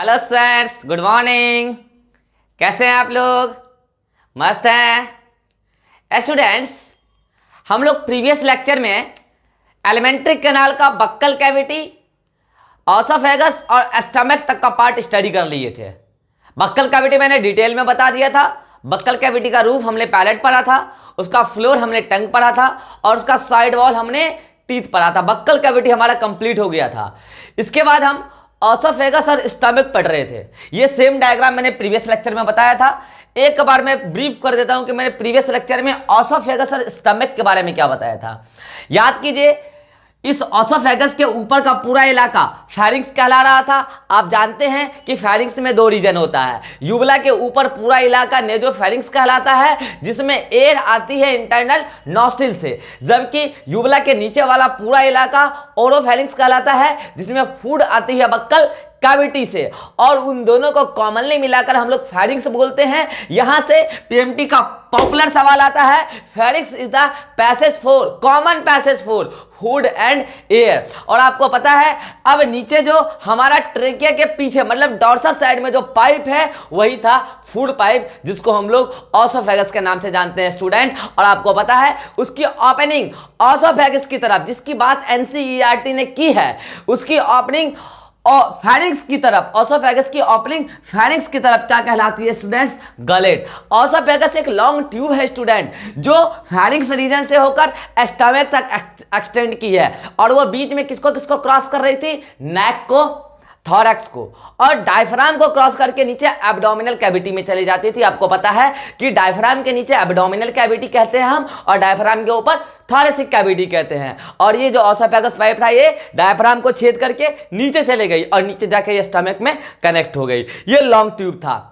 Hello sir, good morning. कैसे हैं आप लोग? मस्त हैं स्टूडेंट्स। हम लोग प्रीवियस लेक्चर में एलिमेंट्री कैनाल का बक्कल कैविटी, ऑसोफेगस और स्टमक तक का पार्ट स्टडी कर लिए थे। बक्कल कैविटी मैंने डिटेल में बता दिया था। बक्कल कैविटी का रूफ हमने पैलेट पढ़ा था, उसका फ्लोर हमने टंग पढ़ा था और उसका साइड वॉल हमने टीथ पढ़ा था। बक्कल कैविटी हमारा कंप्लीट हो गया था। इसके बाद हम ऑसोफेगस और स्टमक पढ़ रहे थे। ये सेम डायग्राम मैंने प्रीवियस लेक्चर में बताया था। एक बार मैं ब्रीफ कर देता हूं कि मैंने प्रीवियस लेक्चर में ऑसोफेगस और स्टमक के बारे में क्या बताया था। याद कीजिए, इस ऑसोफेगस के ऊपर का पूरा इलाका फेरिंक्स कहला रहा था। आप जानते हैं कि फेरिंक्स में दो रीजन होता है। यूबला के ऊपर पूरा इलाका नेजोफेरिंक्स कहलाता है, जिसमें एयर आती है इंटरनल नॉस्ट्रिल से, जबकि यूबला के नीचे वाला पूरा इलाका ओरोफेरिंक्स कहलाता है, जिसमें फूड आती है बक्कल कैविटी से। और उन दोनों को कॉमनली मिलाकर हम लोग फेरिंक्स बोलते हैं। यहां से पीएमटी का पॉपुलर सवाल आता है, pharynx is the passage for, common passage for food and air. और आपको पता है, अब नीचे जो हमारा ट्रेकिया के पीछे मतलब डॉर्सल साइड में जो पाइप है वही था फूड पाइप, जिसको हम लोग ऑसोफेगस के नाम से जानते हैं स्टूडेंट। और आपको पता है उसकी ओपनिंग ऑसोफेगस की तरफ, जिसकी बात एनसीईआरटी ने की है, उसकी ओपनिंग और फेरिंक्स की तरफ, ऑसोफेगस की ओपनिंग फेरिंक्स की तरफ क्या कहलाती है स्टूडेंट्स? गलेट। ऑसोफेगस एक लॉन्ग ट्यूब है स्टूडेंट, जो फेरिंक्स रीजन से होकर स्टमक तक एक्सटेंड की है। और वो बीच में किसको किसको क्रॉस कर रही थी? नेक को, थॉरैक्स को, और डायफ्राम को क्रॉस करके नीचे एब्डोमिनल कैविटी में चली जाती थी। आपको पता है कि डायफ्राम के नीचे एब्डोमिनल कैविटी कहते हैं हम, और डायफ्राम के ऊपर थॉरेसिक कैविटी कहते हैं। और ये जो ऑसोफेगस पाइप था ये डायफ्राम को छेद करके नीचे चले गई और नीचे जाके ये स्टमक में कनेक्ट हो गई। ये लॉन्ग ट्यूब था,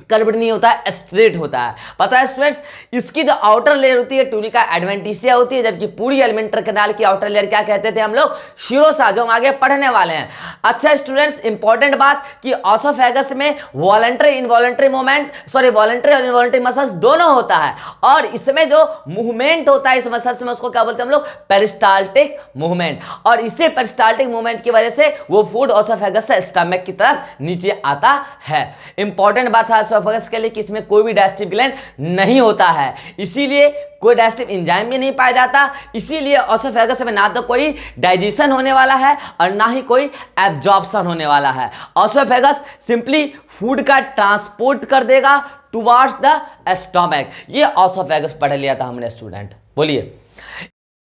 कर्व्ड नहीं होता है, स्ट्रेट होता है। पता है स्टूडेंट्स, इसकी जो आउटर लेयर होती है टूनिका एडवेंटिशिया होती है, जबकि पूरी एलिमेंट्री कैनाल की आउटर लेयर क्या कहते थे हम लोग? शिरोसा, जो हम आगे पढ़ने वाले हैं। अच्छा स्टूडेंट्स, इंपॉर्टेंट बात कि ऑसोफेगस में voluntary involuntary movement, sorry voluntary और इनवॉलंटरी मसल्स दोनों होता है। और इसमें जो मूवमेंट होता है इस मसल्स में, उसको क्या बोलते हैं हम लोग? Peristaltic movement. और इसी पेरिस्टाल्टिक मूवमेंट की वजह से वो फूड ऑसोफेगस से स्टमक की तरफ नीचे आता है। इंपॉर्टेंट बात है ऑसोफेगस के लिए कि इसमें कोई भी डाइजेस्टिव ग्लैंड नहीं होता है, इसीलिए कोई डाइजेस्टिव एंजाइम भी नहीं पाया जाता। इसीलिए ऑसोफेगस में ना तो कोई डाइजेशन होने वाला है और ना ही कोई एब्जॉर्प्शन होने वाला है। ऑसोफेगस सिंपली फूड का ट्रांसपोर्ट कर देगा टुवर्ड्स द स्टमक। ये ऑसोफेगस पढ़ लिया था हमने स्टूडेंट। बोलिए।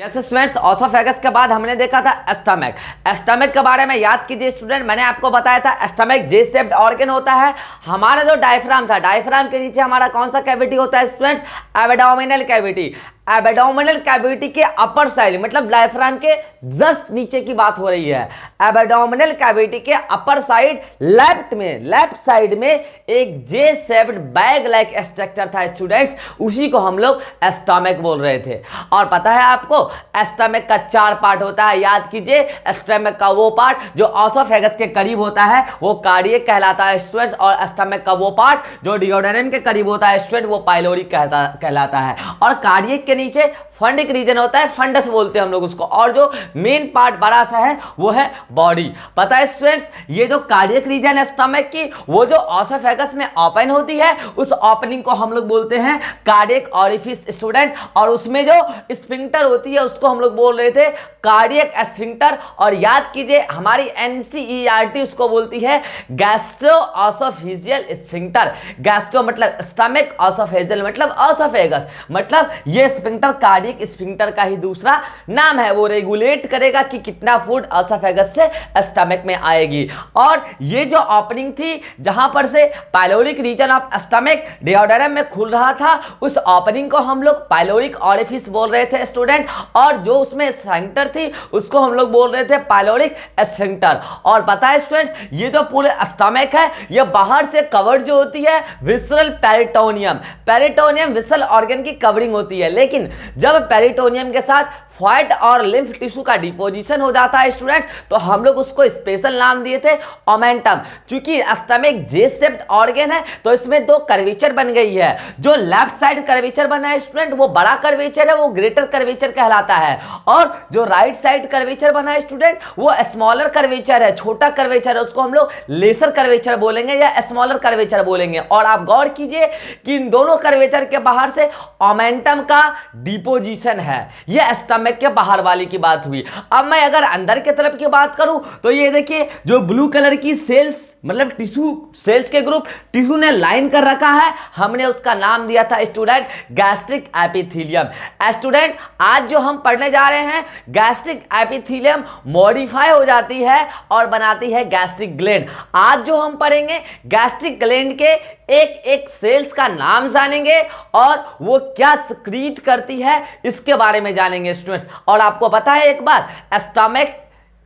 जैसे स्टूडेंट्स, ऑसोफेगस के बाद हमने देखा था स्टमक। स्टमक के बारे में याद कीजिए स्टूडेंट, मैंने आपको बताया था स्टमक जे शेप्ड ऑर्गन होता है। हमारा जो डायफ्राम था, डायफ्राम के नीचे हमारा कौन सा कैविटी होता है students? Abdominal cavity. Abdominal cavity के अपर साइड, मतलब डायफ्राम के जस्ट नीचे की बात हो रही है। एब्डोमिनल कैविटी के अपर साइड लेफ्ट में, लेफ्ट साइड में एक जे शेप्ड बैग लाइक स्ट्रक्चर था स्टूडेंट्स, उसी को हम लोग स्टमक बोल रहे थे। और पता है आपको, स्टमक का 4 पार्ट होता है। याद कीजिए, स्टमक का वो पार्ट जो ऑसोफेगस के करीब होता है वो कार्डियक कहलाता है स्टूडेंट्स, और स्टमक का वो पार्ट जो डिओडेनम के करीब होता है स्टूडेंट, वो पाइलोरिक कहलाता है। और कार्डियक के नीचे फंडिक रीजन होता है, फंडस बोलते हैं हम लोग उसको। और जो मेन पार्ट बड़ा सा है वो है बॉडी। पता है स्टूडेंट्स, ये जो कार्डियक रीजन है स्टमक की, वो जो ऑसोफेगस में ओपन होती है, उस ओपनिंग को हम लोग बोलते हैं कार्डियक ऑरिफिस स्टूडेंट। और उसमें जो स्फिंक्टर होती है उसको हम लोग बोल रहे थे कार्डियक स्फिंक्टर। और याद कीजिए, हमारी एनसीईआरटी उसको बोलती है गैस्ट्रो ऑसोफेजियल स्फिंक्टर। गैस्ट्रो मतलब स्टमक, ऑसोफेजियल मतलब ऑसोफेगस, मतलब ये स्फिंक्टर कार्डियक स्फिंक्टर का ही दूसरा नाम है। वो रेगुलेट करेगा कि कितना फूड ऑसोफेगस से स्टमक में आएगी। और ये जो ओपनिंग थी जहां पर से pyloric region of stomach duodenum में खुल रहा था, उस ओपनिंग को हम लोग पाइलोरिक ऑरिफिस बोल रहे थे स्टूडेंट। और जो उसमें स्फिंक्टर थी उसको हम लोग बोल रहे थे पाइलोरिक स्फिंक्टर। और पता है स्टूडेंट्स, ये जो पूरे स्टमक है ये बाहर से कवर्ड जो होती है visceral peritoneum. Peritoneum visceral organ की कवरिंग होती है, लेकिन जब पेरिटोनियम के साथ फैट और लिम्फ टिश्यू का डिपोजिशन हो जाता है स्टूडेंट, तो हम लोग उसको स्पेशल नाम दिए थे ओमेंटम। क्योंकि स्टमक जे शेप्ड ऑर्गन है तो इसमें दो कर्वेचर बन गई है। जो लेफ्ट साइड कर्वेचर बना है स्टूडेंट वो बड़ा कर्वेचर है, वो ग्रेटर कर्वेचर कहलाता है, और जो राइट साइड कर्वेचर बना है स्टूडेंट वो स्मॉलर कर्वेचर है, छोटा कर्वेचर है, उसको हम लोग लेसर कर्वेचर बोलेंगे या स्मॉलर कर्वेचर बोलेंगे। और आप गौर कीजिए कि इन दोनों कर्वेचर के बाहर से ओमेंटम का डिपोजिशन है। यह स्टमक के बाहर वाली की बात हुई। अब मैं अगर अंदर की तरफ की बात करूं तो ये देखिए जो ब्लू कलर की सेल्स मतलब टिश्यू सेल्स के ग्रुप टिश्यू ने लाइन कर रखा है, हमने उसका नाम दिया था स्टूडेंट गैस्ट्रिक एपिथेलियम। स्टूडेंट आज जो हम पढ़ने जा रहे हैं गैस्ट्रिक एपिथेलियम मॉडिफाई हो जाती है और बनाती है गैस्ट्रिक ग्लैंड। आज जो हम पढ़ेंगे गैस्ट्रिक ग्लैंड के एक एक सेल्स का नाम जानेंगे और वो क्या सिक्रीट करती है इसके बारे में जानेंगे स्टूडेंट्स। और आपको पता है एक बात, स्टमक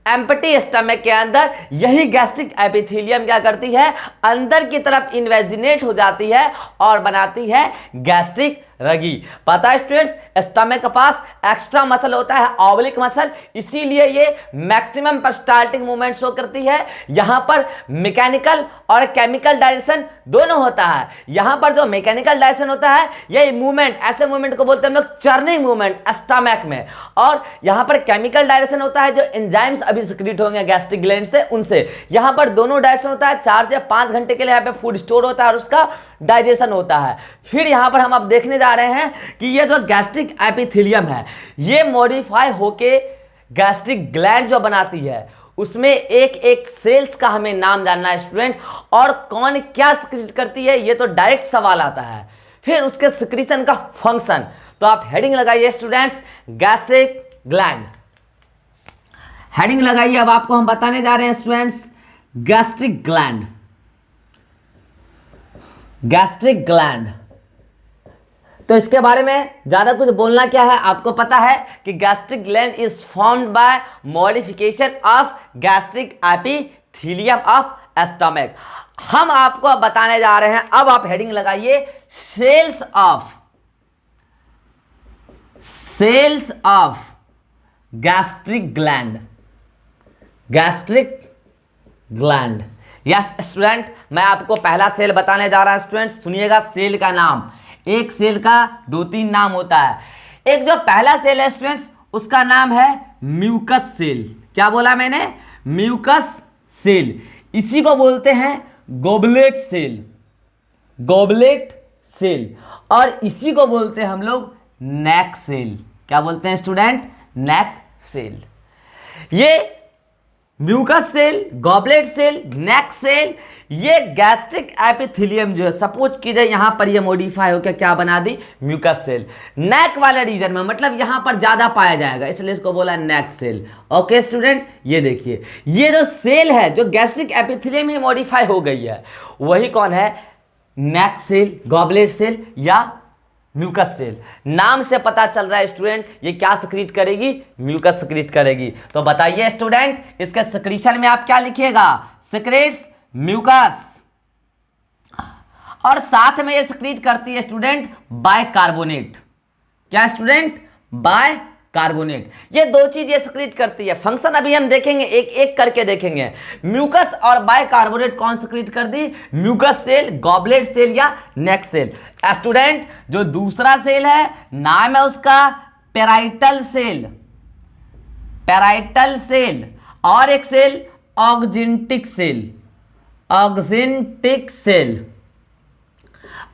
एम्प्टी स्टमक के अंदर यही गैस्ट्रिक एपिथेलियम क्या करती है, अंदर की तरफ इन्वेजिनेट हो जाती है और बनाती है गैस्ट्रिक रगी। पता है स्टूडेंट्स स्टमक के पास एक्स्ट्रा मसल होता है ऑब्लिक मसल, इसीलिए ये मैक्सिमम पेरिस्टाल्टिक मूवमेंट शो करती है। यहां पर मैकेनिकल और केमिकल डायरेक्शन दोनों होता है। यहां पर जो मैकेनिकल डायरेक्शन होता है ये मूवमेंट, ऐसे मूवमेंट को बोलते हैं हम लोग चर्निंग मूवमेंट स्टमक में, और यहां पर केमिकल डायरेक्शन होता है जो एंजाइम्स अभी सिक्रीट होंगे गैस्ट्रिक ग्लैंड से उनसे। यहां पर दोनों डायरेक्शन होता है, 4 से 5 घंटे के लिए यहां पे फूड स्टोर होता है और उसका डाइजेशन होता है। फिर यहां पर हम अब देखने जा रहे हैं कि ये जो गैस्ट्रिक एपिथेलियम है ये मॉडिफाई होके गैस्ट्रिक ग्लैंड जो बनाती है उसमें एक एक सेल्स का हमें नाम जानना है स्टूडेंट, और कौन क्या सिक्रीट करती है ये तो डायरेक्ट सवाल आता है। फिर उसके सिक्रीशन का फंक्शन, तो आप हेडिंग लगाइए स्टूडेंट्स गैस्ट्रिक ग्लैंड, हेडिंग लगाइए। अब आपको हम बताने जा रहे हैं students gastric gland, gastric gland. तो इसके बारे में ज्यादा कुछ बोलना क्या है, आपको पता है कि gastric gland is formed by modification of gastric epithelium of stomach. हम आपको अब बताने जा रहे हैं, अब आप हेडिंग लगाइए cells of gastric gland, gastric gland. Yes student, मैं आपको पहला सेल बताने जा रहा हूं स्टूडेंट्स, सुनिएगा। सेल का नाम, एक सेल का 2-3 नाम होता है। एक जो पहला सेल है स्टूडेंट्स उसका नाम है म्यूकस सेल। क्या बोला मैंने, म्यूकस सेल। इसी को बोलते हैं गोबलेट सेल, गोबलेट सेल, और इसी को बोलते हैं हम लोग नेक सेल। क्या बोलते हैं स्टूडेंट, नेक सेल। ये म्यूकस सेल, गॉबलेट सेल, नेक सेल, ये गैस्ट्रिक एपिथेलियम जो है सपोज कीजिए यहां पर ये मॉडिफाई होकर क्या बना दी, म्यूकस सेल। नेक वाले रीजन में मतलब यहां पर ज्यादा पाया जाएगा इसलिए इसको बोला नेक सेल। ओके स्टूडेंट, ये देखिए ये जो सेल है जो गैस्ट्रिक एपिथेलियम ही मॉडिफाई हो गई है वही कौन है, नेक सेल, गॉबलेट सेल या म्यूकस सेल। नाम से पता चल रहा है स्टूडेंट ये क्या सिक्रीट करेगी, म्यूकस सिक्रीट करेगी। तो बताइए स्टूडेंट इसके सिक्रीशन में आप क्या लिखिएगा, सिक्रेट्स म्यूकस, और साथ में ये सिक्रीट करती है स्टूडेंट बाइकार्बोनेट। क्या स्टूडेंट, बाइकार्बोनेट। ये दो चीज ये सिक्रीट करती है। फंक्शन अभी हम देखेंगे, एक एक करके देखेंगे। म्यूकस और बाइकार्बोनेट कौन सिक्रीट कर दी, म्यूकस सेल, गॉबलेट सेल या नेक सेल। स्टूडेंट जो दूसरा सेल है नाम है उसका पेराइटल सेल, पेराइटल सेल, और एक cell oxyntic cell, oxyntic cell.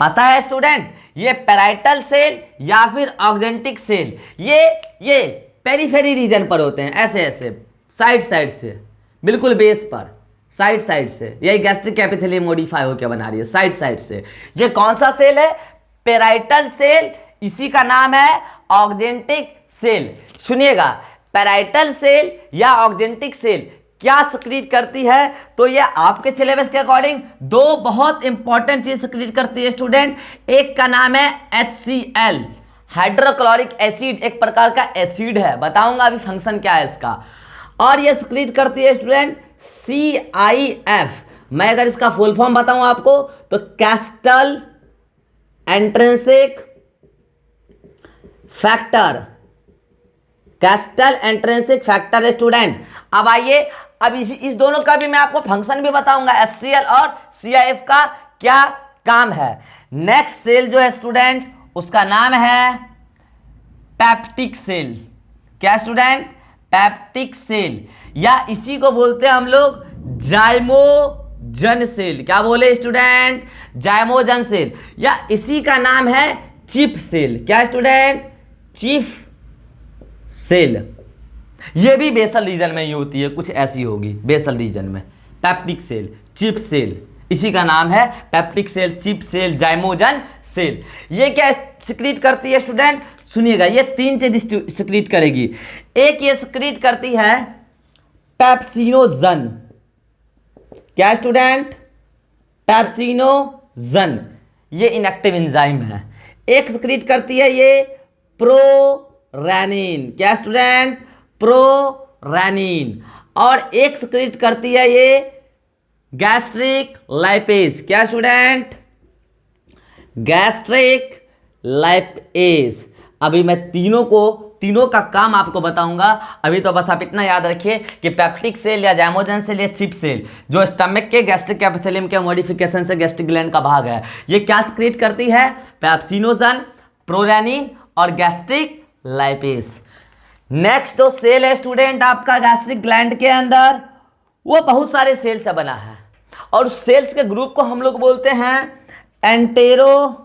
पता है स्टूडेंट ये पेराइटल सेल या फिर ऑक्जेंटिक सेल ये पेरीफेरी रीजन पर होते हैं, ऐसे ऐसे साइड साइड से, बिल्कुल बेस पर साइड साइड से। यही गैस्ट्रिक एपिथेलियम मॉडिफाई होकर बना रही है साइड साइड से। ये कौन सा सेल है, पेराइटल सेल, इसी का नाम है ऑक्जेंटिक सेल। सुनिएगा पेराइटल सेल या ऑक्जेंटिक सेल क्या सिक्रीट करती है, तो ये आपके सिलेबस के अकॉर्डिंग दो बहुत इंपॉर्टेंट चीज सिक्रीट करती है स्टूडेंट। एक का नाम है HCl, हाइड्रोक्लोरिक एसिड, एक प्रकार का एसिड है, बताऊंगा अभी फंक्शन क्या है इसका। और ये सिक्रीट करती है स्टूडेंट CIF। मैं अगर इसका फुल फॉर्म बताऊं आपको तो castle intrinsic factor, castle intrinsic factor student. अब आइए, अब इस दोनों का भी मैं आपको फंक्शन भी बताऊंगा, HCl और CIF का क्या काम है। नेक्स्ट सेल जो है स्टूडेंट उसका नाम है पेप्टिक सेल। क्या स्टूडेंट? पेप्टिक सेल, या इसी को बोलते हैं हम लोग जाइमोजन सेल। क्या बोले स्टूडेंट? जाइमोजन सेल, या इसी का नाम है चिप सेल। क्या स्टूडेंट? Chief cell. ये भी बेसल रीजन में ही होती है, कुछ ऐसी होगी बेसल रीजन में। पेप्टिक सेल, चिप सेल, इसी का नाम है peptic cell, chief cell, zymogen cell. ये क्या सिक्रीट करती है स्टूडेंट? सुनिएगा, ये 3 चीज सिक्रीट करेगी। एक ये सिक्रीट करती है पेप्सिनोजन। क्या स्टूडेंट? पेप्सिनोजन, ये इनएक्टिव एंजाइम है। एक सिक्रीट करती है ये प्रोरेनिन। क्या स्टूडेंट? प्रोरेनिन। और एक सिक्रीट करती है ये गैस्ट्रिक लाइपेज। क्या स्टूडेंट? Gastric lipase. अभी मैं तीनों का काम आपको बताऊंगा। अभी तो बस आप इतना याद रखिए कि पेप्टिक सेल या जाइमोजन सेल या चिप सेल जो स्टमक के गैस्ट्रिक एपिथेलियम के मॉडिफिकेशन से गैस्ट्रिक ग्लैंड का भाग है, ये क्या सिक्रीट करती है? पेप्सिनोजन, प्रोरेनिन और गैस्ट्रिक लाइपेज। नेक्स्ट जो सेल है स्टूडेंट आपका गैस्ट्रिक ग्लैंड के अंदर, वो बहुत सारे सेल से बना है और उस सेल्स के ग्रुप को हम लोग बोलते हैं एंटेरो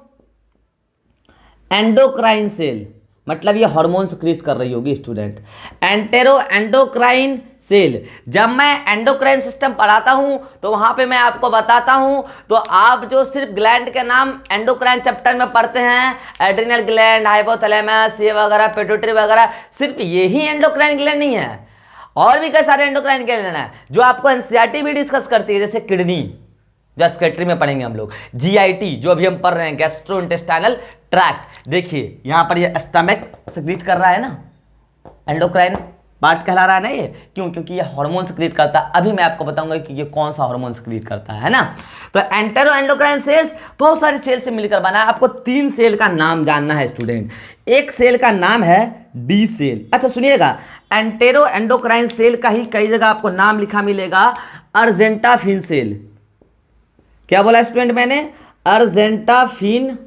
एंडोक्राइन सेल। मतलब ये हार्मोन सिक्रीट कर रही होगी स्टूडेंट। Entero endocrine cell. जब मैं एंडोक्राइन सिस्टम पढ़ाता हूं तो वहां पे मैं आपको बताता हूं, तो आप जो सिर्फ ग्लैंड के नाम एंडोक्राइन चैप्टर में पढ़ते हैं, एड्रिनल ग्लैंड, हाइपोथैलेमस, ये वगैरह, पिट्यूटरी वगैरह, सिर्फ यही एंडोक्राइन ग्लैंड नहीं है, और भी कई सारे एंडोक्राइन ग्लैंड हैं जो आपको एनसीईआरटी भी डिस्कस करती है, जैसे किडनी जो स्केट्री में पढ़ेंगे हम लोग, GIT जो अभी हम पढ़ रहे हैं, गैस्ट्रोइंटेस्टाइनल ट्रैक्ट। देखिए यहाँ पर ये स्टमक सिक्रीट कर रहा है ना, एंडोक्राइन पार्ट कहला रहा है ना ये, क्यों? क्योंकि ये हार्मोन सिक्रीट करता है। अभी मैं आपको बताऊंगा कि ये कौन सा हार्मोन सिक्रीट करता है ना। तो एंटेरो एंडोक्राइन सेल्स बहुत सारी सेल से मिलकर बना है। आपको 3 सेल का नाम जानना है स्टूडेंट। एक सेल का नाम है D सेल। अच्छा सुनिएगा, एंटेरो एंडोक्राइन सेल का ही कई जगह आपको नाम लिखा मिलेगा अर्जेंटाफिन सेल। क्या बोला स्टूडेंट मैंने? अर्जेंटाफिन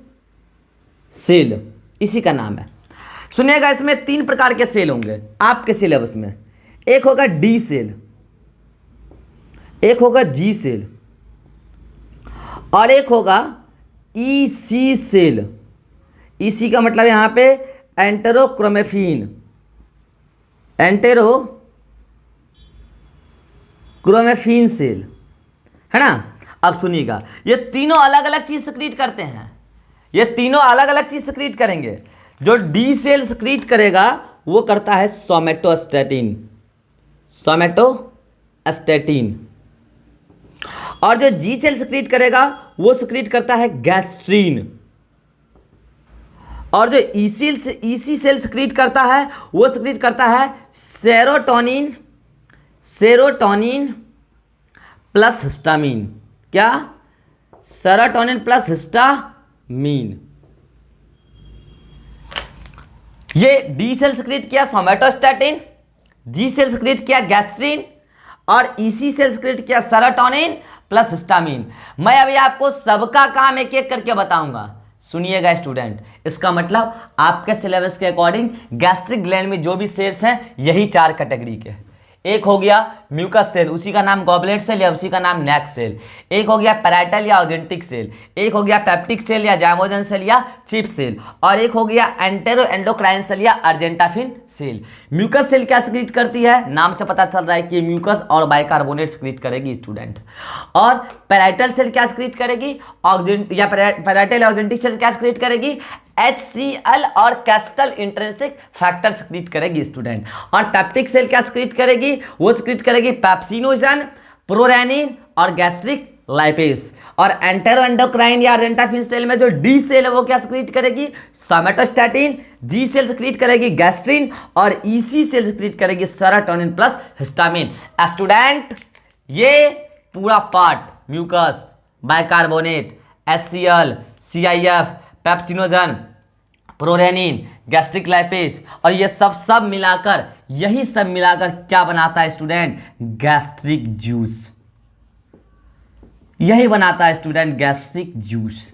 सेल, इसी का नाम है। सुनिएगा, इसमें 3 प्रकार के सेल होंगे आपके सिलेबस में। एक होगा D सेल, एक होगा G सेल और एक होगा EC सेल। EC का मतलब यहां पे एंटेरोक्रोमेफिन, एंटेरोक्रोमेफिन सेल है ना। अब सुनिएगा, ये तीनों अलग अलग चीज सिक्रीट करते हैं। ये तीनों अलग अलग चीज सिक्रीट करेंगे। जो D सेल सिक्रीट करेगा वो करता है सोमेटोस्टैटिन, और जो G सेल सिक्रीट करेगा वो सिक्रीट करता है गैस्ट्रीन, और जो EC सेल सिक्रीट करता है वो सिक्रीट करता है सेरोटोनिन प्लस हिस्टामिन। क्या? Serotonin plus histamine. ये D सेल सिक्रीट किया सोमेटोस्टैटिन, G सेल सिक्रीट किया गैस्ट्रीन और EC सेल सिक्रीट किया सेरोटोनिन प्लस हिस्टामिन। मैं अभी आपको सबका काम एक एक करके बताऊंगा। सुनिएगा स्टूडेंट, इसका मतलब आपके सिलेबस के अकॉर्डिंग गैस्ट्रिक ग्लैंड में जो भी सेल्स हैं यही 4 कैटेगरी के। एक हो गया म्यूकस सेल, उसी का नाम गॉबलेट सेल या उसी का नाम नेक सेल। एक हो गया पैराइटल या ऑजेंटिक सेल, एक हो गया पेप्टिक सेल या जाइमोजन सेल या चिप सेल, और एक हो गया एंटेरो एंडोक्राइन सेल या अर्जेंटाफिन सेल। म्यूकस सेल क्या सिक्रीट करती है? नाम से पता चल रहा है कि म्यूकस और बाइकार्बोनेट सिक्रीट करेगी स्टूडेंट। और पैराइटल सेल क्या सिक्रीट करेगी? या पैराइटल या ऑजेंटिक सेल क्या सिक्रीट करेगी? HCl और कैस्टल इंट्रिंसिक फैक्टर सिक्रीट करेगी स्टूडेंट। और पेप्टिक सेल क्या सिक्रीट करेगी? वो सिक्रीट करेगी पेप्सिनोजन, प्रोरेनिन और गैस्ट्रिक लाइपेज। और एंटेरो एंडोक्राइन या अर्जेंटाफिन सेल में जो D सेल है वो क्या सिक्रीट करेगी? सोमेटोस्टैटिन। G सेल सिक्रीट करेगी गैस्ट्रिन और EC सेल सिक्रीट करेगी सेरोटोनिन प्लस हिस्टामिन। स्टूडेंट, ये पूरा part mucus, bicarbonate, HCl, CIF, pepsinogen prorennin, gastric lipase, और ये सब मिलाकर, यही सब मिलाकर क्या बनाता है स्टूडेंट? Gastric juice. यही बनाता है स्टूडेंट गैस्ट्रिक जूस।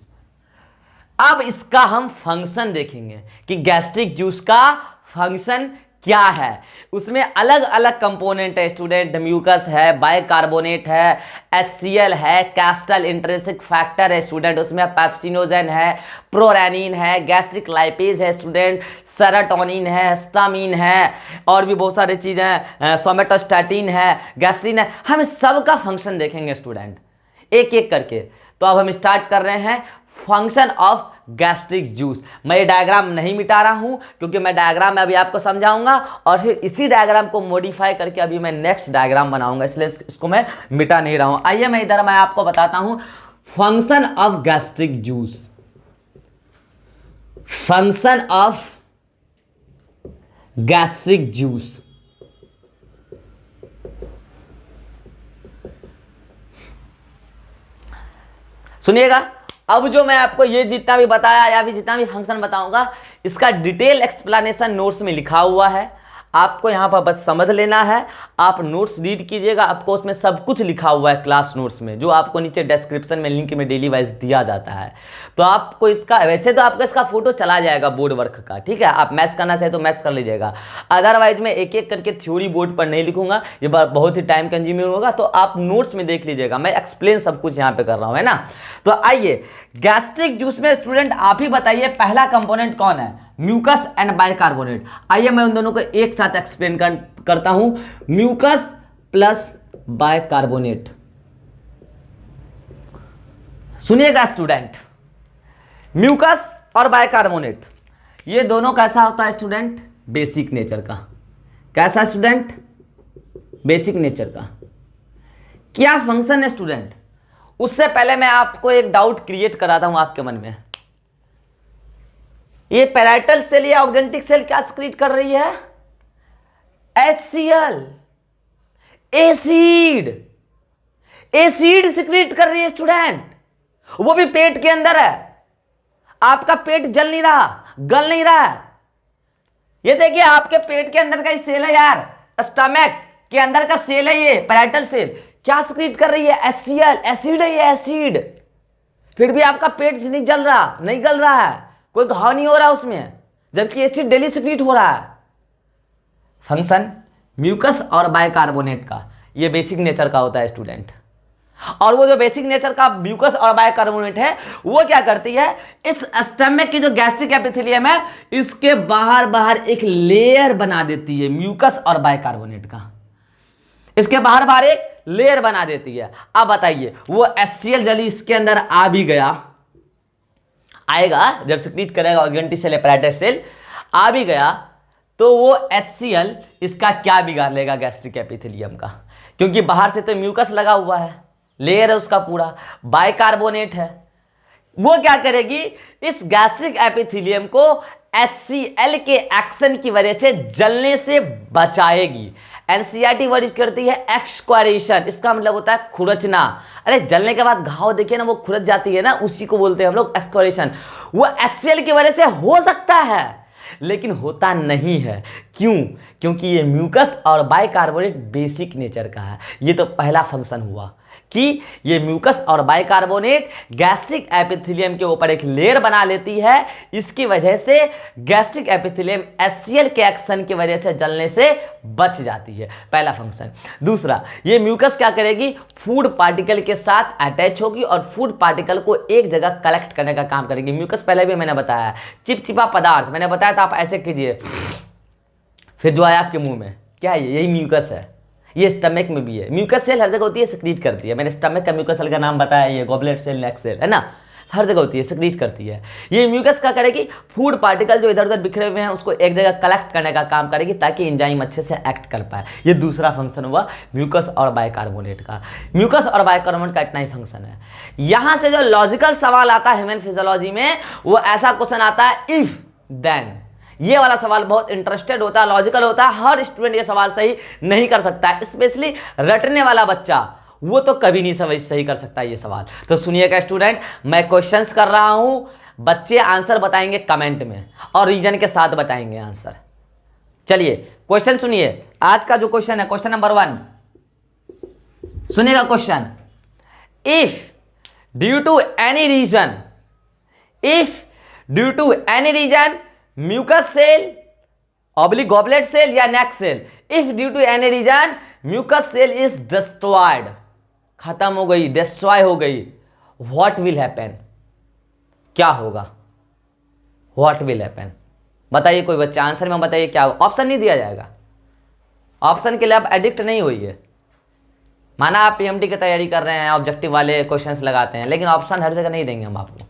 अब इसका हम फंक्शन देखेंगे कि गैस्ट्रिक जूस का फंक्शन क्या है। उसमें अलग अलग कंपोनेंट है स्टूडेंट, म्यूकस है, बाइकार्बोनेट है, HCl है, कैस्टल इंट्रिंसिक फैक्टर है स्टूडेंट, उसमें पेप्सिनोजेन है, प्रोरेनिन है, गैस्ट्रिक लाइपेज है स्टूडेंट, सेरोटोनिन है, हिस्टामिन है, और भी बहुत सारी चीज़ें हैं, सोमेटोस्टैटिन है, गैस्ट्रिन है। हम इस सब का फंक्शन देखेंगे स्टूडेंट एक एक करके। तो अब हम स्टार्ट कर रहे हैं फंक्शन ऑफ गैस्ट्रिक जूस। मैं ये डायग्राम नहीं मिटा रहा हूं क्योंकि मैं डायग्राम में अभी आपको समझाऊंगा और फिर इसी डायग्राम को मॉडिफाई करके अभी मैं नेक्स्ट डायग्राम बनाऊंगा, इसलिए इसको मैं मिटा नहीं रहा हूं। आइए मैं इधर मैं आपको बताता हूं function of gastric juice. Function of gastric juice. सुनिएगा, अब जो मैं आपको ये जितना भी बताया या फिर जितना भी फंक्शन बताऊंगा, इसका डिटेल एक्सप्लेनेशन नोट्स में लिखा हुआ है। आपको यहाँ पर बस समझ लेना है। आप नोट्स रीड कीजिएगा, आपको उसमें सब कुछ लिखा हुआ है क्लास नोट्स में, जो आपको नीचे डिस्क्रिप्शन में लिंक में डेली वाइज दिया जाता है। तो आपको इसका, वैसे तो आपको इसका फोटो चला जाएगा बोर्ड वर्क का, ठीक है। आप मैथ्स करना चाहे तो मैथ्स कर लीजिएगा, अदरवाइज मैं एक एक करके थ्योरी बोर्ड पर नहीं लिखूंगा, ये बहुत ही टाइम कंज्यूमिंग होगा। तो आप नोट्स में देख लीजिएगा, मैं एक्सप्लेन सब कुछ यहाँ पे कर रहा हूँ, है ना। तो आइए, गैस्ट्रिक जूस में स्टूडेंट आप ही बताइए पहला कंपोनेंट कौन है? Mucus and bicarbonate. आइए मैं उन दोनों को एक साथ एक्सप्लेन करता हूं। Mucus plus bicarbonate. सुनिएगा स्टूडेंट, म्यूकस और बाइकार्बोनेट ये दोनों कैसा होता है स्टूडेंट? बेसिक नेचर का। कैसा स्टूडेंट? बेसिक नेचर का। क्या फंक्शन है स्टूडेंट? उससे पहले मैं आपको एक डाउट क्रिएट कराता हूं आपके मन में। ये पैराइटल सेल या ऑक्जेंटिक सेल क्या सिक्रीट कर रही है? HCl, acid. एसिड सिक्रीट कर रही है स्टूडेंट, वो भी पेट के अंदर है। आपका पेट जल नहीं रहा, गल नहीं रहा है। ये देखिए आपके पेट के अंदर का ही सेल है यार, स्टमक के अंदर का सेल है ये पैराइटल सेल। क्या सिक्रीट कर रही है? HCl, एसिड है ये, एसिड। फिर भी आपका पेट नहीं जल रहा, नहीं गल रहा है, कोई घाव नहीं हो रहा उसमें, जबकि एसिड डेली सिक्रीट हो रहा है। फंक्शन म्यूकस और बाइकार्बोनेट का ये बेसिक नेचर का होता है स्टूडेंट। और वो जो बेसिक नेचर का म्यूकस और बाइकार्बोनेट है, वो क्या करती है? इस स्टमक की जो गैस्ट्रिक एपिथेलियम है, इसके बाहर बाहर एक लेयर बना देती है म्यूकस और बाइकार्बोनेट का। इसके बाहर बाहर एक लेयर बना देती है। अब बताइए, वो HCl जली इसके अंदर आ भी गया, आएगा जब सिक्रीट करेगा ऑक्जेंटिक सेल या पैराइटल सेल, आ भी गया तो वो HCl इसका क्या बिगाड़ लेगा? गैस्ट्रिक एपिथेलियम का, क्योंकि बाहर से तो म्यूकस लगा हुआ है, लेयर है उसका पूरा, बाइकार्बोनेट है। वो क्या करेगी? इस गैस्ट्रिक एपिथेलियम को HCl के एक्शन की वजह से जलने से बचाएगी। NCERT वर्ड यूज करती है एक्सक्वारेशन, इसका मतलब होता है खुरचना। अरे जलने के बाद घाव देखिए ना, वो खुरच जाती है ना, उसी को बोलते हैं हम लोग एक्सक्वारेशन। वो HCl की वजह से हो सकता है, लेकिन होता नहीं है। क्यों? क्योंकि ये म्यूकस और बाइकार्बोनेट बेसिक नेचर का है। ये तो पहला फंक्शन हुआ कि ये म्यूकस और बाइकार्बोनेट गैस्ट्रिक एपिथेलियम के ऊपर एक लेयर बना लेती है, इसकी वजह से गैस्ट्रिक एपिथेलियम HCl के एक्शन की वजह से जलने से बच जाती है, पहला फंक्शन। दूसरा, ये म्यूकस क्या करेगी? फूड पार्टिकल के साथ अटैच होगी और फूड पार्टिकल को एक जगह कलेक्ट करने का काम करेगी। म्यूकस पहले भी मैंने बताया, चिपचिपा पदार्थ मैंने बताया था, आप ऐसे कीजिए, फिर जो आया आपके मुंह में, क्या है? यही म्यूकस है। ये स्टमक में भी है, म्यूकस सेल हर जगह होती है, सिक्रीट करती है। मैंने स्टमक का म्यूकस सेल का नाम बताया, ये गॉबलेट सेल, नेक सेल, है ना, हर जगह होती है, सिक्रीट करती है। ये म्यूकस क्या करेगी? फूड पार्टिकल जो इधर उधर बिखरे हुए हैं उसको एक जगह कलेक्ट करने का काम करेगी, ताकि एंजाइम अच्छे से एक्ट कर पाए। ये दूसरा फंक्शन हुआ म्यूकस और बाइकार्बोनेट का। म्यूकस और बाइकार्बोनेट का इतना ही फंक्शन है। यहाँ से जो लॉजिकल सवाल आता है ह्यूमन फिजियोलॉजी में, वो ऐसा क्वेश्चन आता है इफ देन। ये वाला सवाल बहुत इंटरेस्टेड होता है, लॉजिकल होता है, हर स्टूडेंट ये सवाल सही नहीं कर सकता है, स्पेशली रटने वाला बच्चा, वो तो कभी नहीं सही कर सकता ये सवाल। तो सुनिएगा स्टूडेंट, मैं क्वेश्चंस कर रहा हूं, बच्चे आंसर बताएंगे कमेंट में और रीजन के साथ बताएंगे आंसर। चलिए क्वेश्चन सुनिए, आज का जो क्वेश्चन है क्वेश्चन नंबर 1, सुनिएगा question. If due to any reason mucus cell oblique goblet cell या neck cell, if due to any reason mucus cell is destroyed, खत्म हो गई, डिस्ट्रॉय हो गई, व्हाट विल हैपन, क्या होगा, व्हाट विल हैपन, बताइए कोई बच्चा आंसर में बताइए क्या होगा। ऑप्शन नहीं दिया जाएगा, ऑप्शन के लिए आप एडिक्ट नहीं होइए। माना आप पीएमटी की तैयारी कर रहे हैं, ऑब्जेक्टिव वाले क्वेश्चंस लगाते हैं, लेकिन ऑप्शन हर जगह नहीं देंगे हम आपको।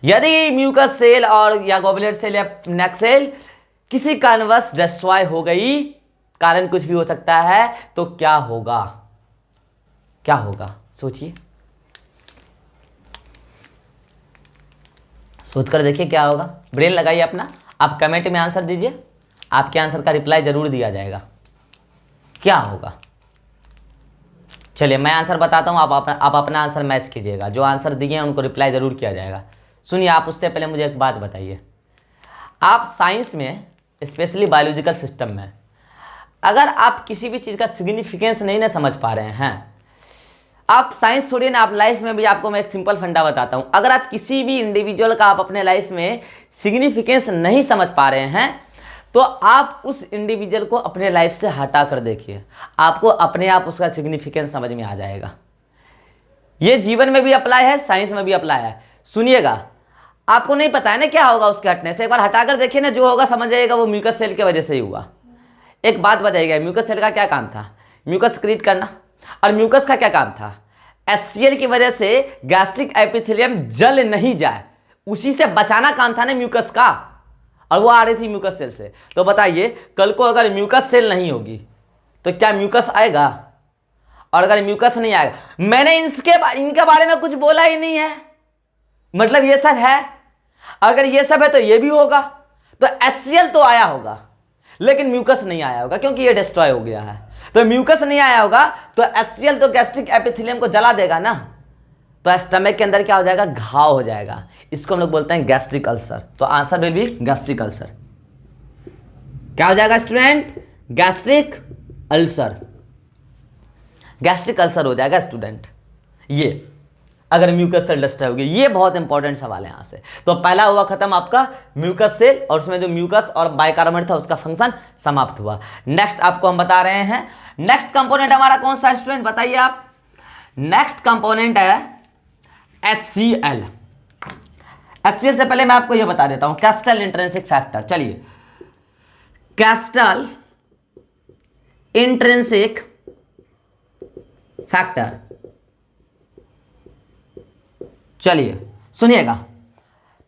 यदि म्यूकस सेल और या गॉबलेट सेल या नेक सेल किसी कारणवश डिस्ट्रॉय हो गई, कारण कुछ भी हो सकता है, तो क्या होगा, क्या होगा, सोचिए, सोच कर देखिए क्या होगा, ब्रेन लगाइए अपना, आप कमेंट में आंसर दीजिए, आपके आंसर का रिप्लाई जरूर दिया जाएगा, क्या होगा। चलिए मैं आंसर बताता हूँ, आप अपना आंसर मैच कीजिएगा, जो आंसर दिए हैं उनको रिप्लाई जरूर किया जाएगा। सुनिए, आप उससे पहले मुझे एक बात बताइए, आप साइंस में स्पेशली बायोलॉजिकल सिस्टम में अगर आप किसी भी चीज़ का सिग्निफिकेंस नहीं ना समझ पा रहे हैं, आप साइंस छोड़िए ना, आप लाइफ में भी, आपको मैं एक सिंपल फंडा बताता हूँ, अगर आप किसी भी इंडिविजुअल का आप अपने लाइफ में सिग्निफिकेंस नहीं समझ पा रहे हैं, तो आप उस इंडिविजुअल को अपने लाइफ से हटा कर देखिए, आपको अपने आप उसका सिग्निफिकेंस समझ में आ जाएगा। ये जीवन में भी अप्लाई है, साइंस में भी अप्लाई है। सुनिएगा, आपको नहीं पता है ना क्या होगा उसके हटने से, एक बार हटा कर देखिए ना, जो होगा समझ जाइएगा वो म्यूकस सेल की वजह से ही हुआ। एक बात बताइएगा, म्यूकस सेल का क्या काम था, म्यूकस क्रिएट करना, और म्यूकस का क्या काम था, HCl की वजह से गैस्ट्रिक एपिथेलियम जल नहीं जाए, उसी से बचाना काम था ना म्यूकस का, और वो आ रही थी म्यूकस सेल से। तो बताइए कल को अगर म्यूकस सेल नहीं होगी तो क्या म्यूकस आएगा, और अगर म्यूकस नहीं आएगा, मैंने इनके बारे में कुछ बोला ही नहीं है, मतलब ये सब है, अगर ये सब है तो ये भी होगा, तो HCl तो आया होगा लेकिन म्यूकस नहीं आया होगा, क्योंकि ये डिस्ट्रॉय हो गया है। तो म्यूकस नहीं आया होगा तो HCl तो गैस्ट्रिक एपिथेलियम को जला देगा ना, तो स्टमक के अंदर क्या हो जाएगा, घाव हो जाएगा, इसको हम लोग बोलते हैं गैस्ट्रिक अल्सर। तो answer will B gastric ulcer. क्या हो जाएगा student, gastric ulcer, gastric ulcer हो जाएगा स्टूडेंट, ये अगर म्यूकस सेल डिस्ट्रॉय होगी। ये बहुत इंपॉर्टेंट सवाल है यहाँ से। तो पहला हुआ खत्म आपका म्यूकस सेल, और उसमें जो म्यूकस और बाइकार्बोनेट था उसका फंक्शन समाप्त हुआ। नेक्स्ट आपको हम बता रहे हैं, नेक्स्ट कंपोनेंट हमारा कौन सा स्टूडेंट, बताइए आप। नेक्स्ट कंपोनेंट है HCl। HCl से पहले मैं आपको ये बता देता हूं, कैस्टल इंट्रिंसिक फैक्टर। चलिए, कैस्टल इंट्रिंसिक फैक्टर, चलिए सुनिएगा।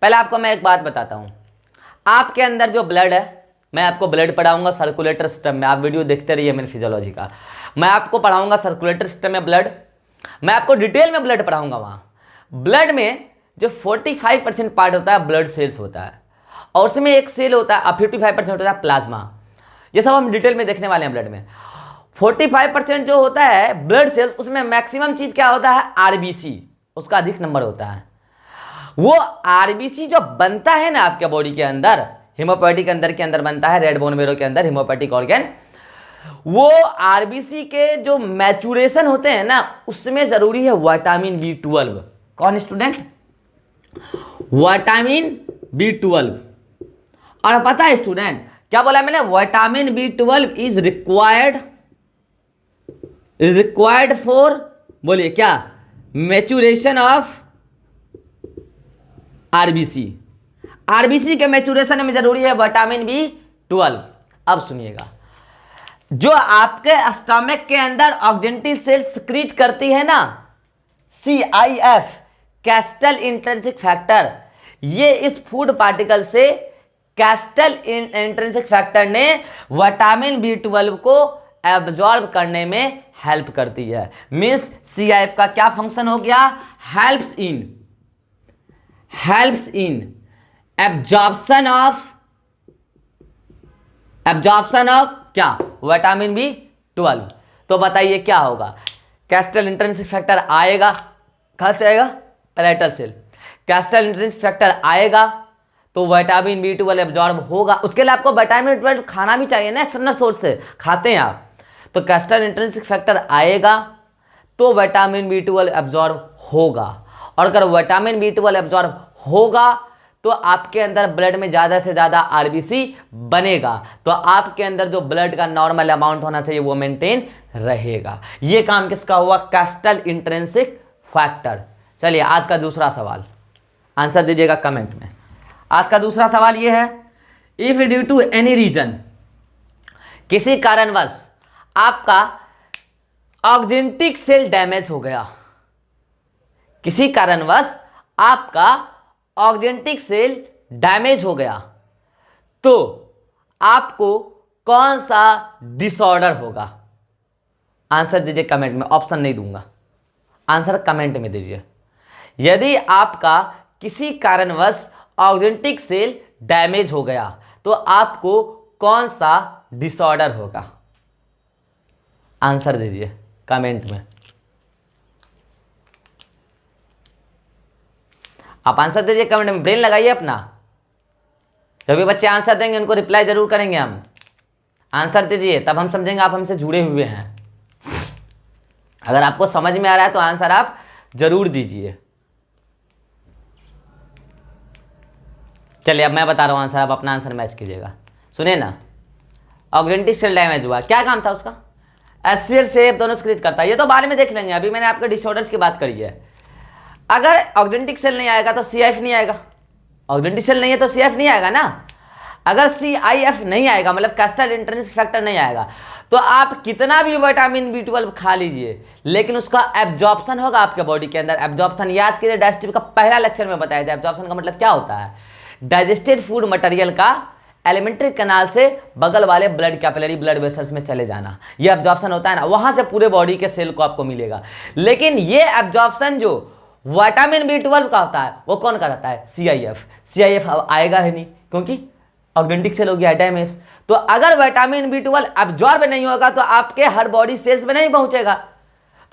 पहले आपको मैं एक बात बताता हूं, आपके अंदर जो ब्लड है, मैं आपको ब्लड पढ़ाऊंगा सर्कुलेटर सिस्टम में, आप वीडियो देखते रहिए मेरे फिजियोलॉजी का, मैं आपको पढ़ाऊंगा सर्कुलेटर सिस्टम में ब्लड, मैं आपको डिटेल में ब्लड पढ़ाऊंगा। वहाँ ब्लड में जो 45% पार्ट होता है ब्लड सेल्स होता है, और उसमें एक सेल होता है 55% होता है प्लाज्मा। ये सब हम डिटेल में देखने वाले हैं। ब्लड में 45% जो होता है ब्लड सेल्स, उसमें मैक्सिमम चीज़ क्या होता है, RBC, उसका अधिक नंबर होता है। वो RBC जो बनता है ना आपके बॉडी के अंदर, हिमोपोएटिक अंदर के अंदर बनता है, रेड बोन मेरो के अंदर हिमोपोएटिक ऑर्गन, वो RBC के जो मैचुरेशन होते हैं ना, उसमें जरूरी है विटामिन B12। कौन स्टूडेंट, विटामिन B12। और पता है स्टूडेंट क्या बोला मैंने, vitamin B12 is required for, बोलिए क्या, मैचुरेशन ऑफ RBC के मैचुरेशन में जरूरी है विटामिन B12। अब सुनिएगा, जो आपके स्टमक के अंदर ऑक्जेंटिव सेल सिक्रीट करती है ना, CIF, कैस्टल इंट्रिंसिक फैक्टर, ये इस फूड पार्टिकल से कैस्टल इंट्रिंसिक फैक्टर ने विटामिन B12 को एब्जॉर्ब करने में हेल्प करती है। मीन्स CIF का क्या फंक्शन हो गया, हेल्प्स इन एब्जॉर्प्शन ऑफ क्या, विटामिन B12। तो बताइए क्या होगा, कैस्टल इंट्रिंसिक फैक्टर आएगा, कहाँ से आएगा, parietal cell. Castle intrinsic factor आएगा तो विटामिन B12 एब्जॉर्ब होगा। उसके लिए आपको विटामिन B12 खाना भी चाहिए ना, एक्सटर्नल सोर्स से खाते हैं आप। तो कैस्टल इंट्रिंसिक फैक्टर आएगा तो विटामिन B12 एब्जॉर्ब होगा, और अगर विटामिन B12 एब्जॉर्ब होगा तो आपके अंदर ब्लड में ज़्यादा से ज़्यादा आरबीसी बनेगा, तो आपके अंदर जो ब्लड का नॉर्मल अमाउंट होना चाहिए वो मेंटेन रहेगा। ये काम किसका हुआ? Castle intrinsic factor. चलिए आज का दूसरा सवाल, आंसर दीजिएगा कमेंट में। आज का दूसरा सवाल ये है, if due to any reason, किसी कारणवश आपका ऑक्जेंटिक सेल डैमेज हो गया, किसी कारणवश आपका ऑक्जेंटिक सेल डैमेज हो गया, तो आपको कौन सा डिसऑर्डर होगा? आंसर दीजिए कमेंट में, ऑप्शन नहीं दूंगा, आंसर कमेंट में दीजिए। यदि आपका किसी कारणवश ऑक्जेंटिक सेल डैमेज हो गया तो आपको कौन सा डिसऑर्डर होगा? आंसर दीजिए कमेंट में। आप आंसर दीजिए कमेंट में, ब्रेन लगाइए अपना। जो भी बच्चे आंसर देंगे उनको रिप्लाई जरूर करेंगे हम। आंसर दीजिए तब हम समझेंगे आप हमसे जुड़े हुए हैं। अगर आपको समझ में आ रहा है तो आंसर आप जरूर दीजिए। चलिए अब मैं बता रहा हूँ आंसर, आप अपना आंसर मैच कीजिएगा। सुनिए ना, ऑक्जेंटिक सेल डैमेज हुआ, क्या काम था उसका? HCl शेप दोनों क्रिएट करता है, ये तो बाद में देख लेंगे, अभी मैंने आपके डिसऑर्डर्स की बात करी है। अगर ऑक्जेंटिक सेल नहीं आएगा तो CIF नहीं आएगा, ऑक्जेंटिक सेल नहीं है तो CIF नहीं आएगा ना। अगर CIF नहीं आएगा मतलब कैस्टल इंट्रिंसिक फैक्टर नहीं आएगा, तो आप कितना भी विटामिन B12 खा लीजिए लेकिन उसका एब्जॉर्प्शन होगा आपके बॉडी के अंदर। एब्जॉर्प्शन याद कीजिए, डाइजेस्टिव का पहला लेक्चर में बताया था। एब्जॉर्प्शन का मतलब क्या होता है? डाइजेस्टेड फूड मटेरियल का एलिमेंट्री कैनाल से बगल वाले ब्लड कैपिलरी ब्लड वेसल्स में चले जाना, ये एब्जॉर्प्शन होता है ना, वहां से पूरे बॉडी के सेल को आपको मिलेगा। लेकिन ये एब्जॉर्प्शन जो विटामिन B12 का होता है वो कौन कराता है? CIF अब आएगा ही नहीं क्योंकि ऑक्जेंटिक सेल हो गया डैमेज। तो अगर विटामिन B12 एब्जॉर्ब नहीं होगा तो आपके हर बॉडी सेल्स में नहीं पहुंचेगा,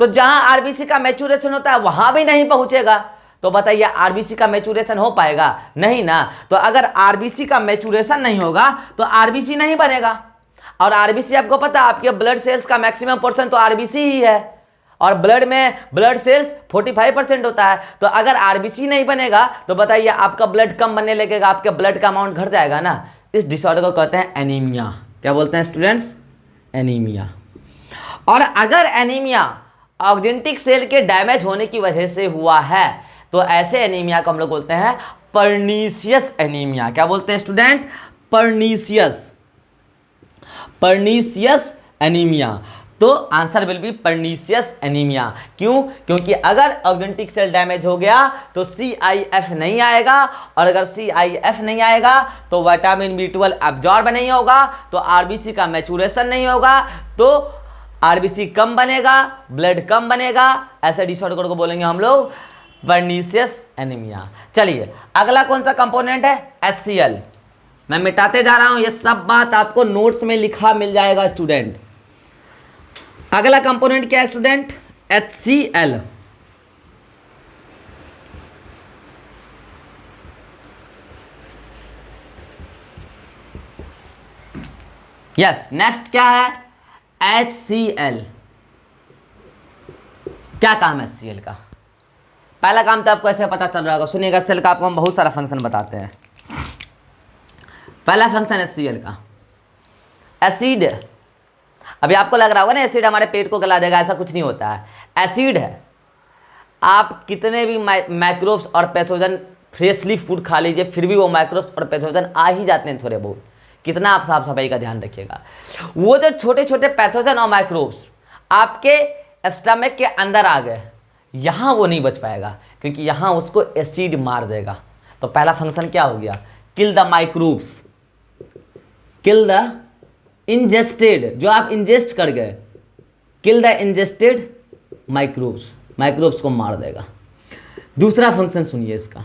तो जहां आरबीसी का मैच्योरेशन होता है वहां भी नहीं पहुंचेगा। तो बताइए आरबीसी का मैच्योरेशन हो पाएगा? नहीं ना। तो अगर आरबीसी का मैच्योरेशन नहीं होगा तो आरबीसी नहीं बनेगा, और आरबीसी आपको पता है आपके ब्लड सेल्स का मैक्सिमम पोर्शन तो आरबीसी ही है, और ब्लड में ब्लड सेल्स 45% होता है। तो अगर आरबीसी नहीं बनेगा तो बताइए आपका ब्लड कम बनने लगेगा, आपके ब्लड का अमाउंट घट जाएगा ना। इस डिसऑर्डर को कहते हैं एनीमिया। क्या बोलते हैं स्टूडेंट्स? एनीमिया। और अगर एनीमिया ऑक्जेंटिक सेल के डैमेज होने की वजह से हुआ है तो ऐसे एनीमिया को हम लोग बोलते हैं पर्नीशियस एनीमिया। क्या बोलते हैं स्टूडेंट? Pernicious anaemia. तो answer will be pernicious anaemia. क्यों? क्योंकि अगर ऑक्जेंटिक सेल डैमेज हो गया तो CIF नहीं आएगा, और अगर CIF नहीं आएगा तो विटामिन B12 एब्जॉर्ब नहीं होगा, तो आरबीसी का मैच्योरेशन नहीं होगा, तो आरबीसी कम बनेगा, ब्लड कम बनेगा। ऐसे डिसऑर्डर को बोलेंगे हम लोग पर्नीशियस एनीमिया। चलिए अगला कौन सा कंपोनेंट है? HCl। मैं मिटाते जा रहा हूं, ये सब बात आपको नोट्स में लिखा मिल जाएगा स्टूडेंट। अगला कंपोनेंट क्या है स्टूडेंट? HCl। यस, नेक्स्ट क्या है? HCl। क्या काम है HCl का? पहला काम तो आपको ऐसे पता चल रहा होगा, सुनिएगा। सेल का आपको हम बहुत सारा फंक्शन बताते हैं। पहला फंक्शन HCl का, एसिड। अभी आपको लग रहा होगा ना एसिड हमारे पेट को गला देगा, ऐसा कुछ नहीं होता है। एसिड है, आप कितने भी माइक्रोब्स और पैथोजन फ्रेशली फूड खा लीजिए फिर भी वो माइक्रोब्स और पैथोजन आ ही जाते हैं थोड़े बहुत। कितना आप साफ सफाई का ध्यान रखिएगा। वो जो छोटे छोटे पैथोजन और माइक्रोब्स आपके स्टमक के अंदर आ गए, यहाँ वो नहीं बच पाएगा क्योंकि यहाँ उसको एसिड मार देगा। तो पहला फंक्शन क्या हो गया? Kill the microbes, kill the ingested, जो आप इंजेस्ट कर गए, kill the ingested microbes, microbes को मार देगा। दूसरा फंक्शन सुनिए इसका,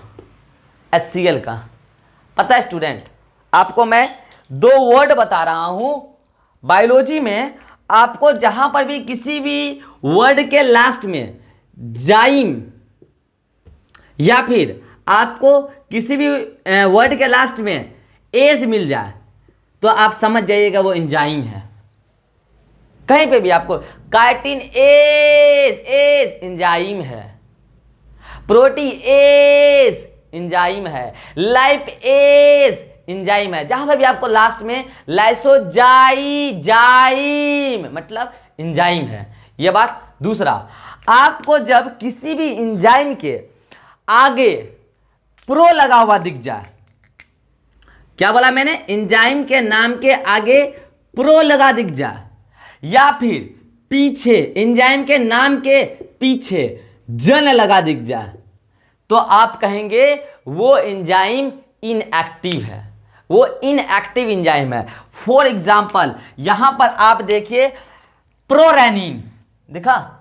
HCl का। पता है स्टूडेंट, आपको मैं 2 वर्ड बता रहा हूं बायोलॉजी में। आपको जहां पर भी किसी भी वर्ड के लास्ट में जाइम या फिर आपको किसी भी वर्ड के लास्ट में एज मिल जाए तो आप समझ जाइएगा वो एंजाइम है। कहीं पे भी आपको काइटिन एज एंजाइम है, प्रोटीएज एंजाइम है, लाइपेज एंजाइम है। जहां पे भी आपको लास्ट में लाइसोजाइम मतलब एंजाइम है, यह बात। दूसरा, आपको जब किसी भी एंजाइम के आगे प्रो लगा हुआ दिख जाए, क्या बोला मैंने, एंजाइम के नाम के आगे प्रो लगा दिख जाए, या फिर पीछे एंजाइम के नाम के पीछे जन लगा दिख जाए, तो आप कहेंगे वो एंजाइम इनएक्टिव है, वो इनएक्टिव एंजाइम है। फॉर एग्जाम्पल यहां पर आप देखिए प्रोरेनिन, देखा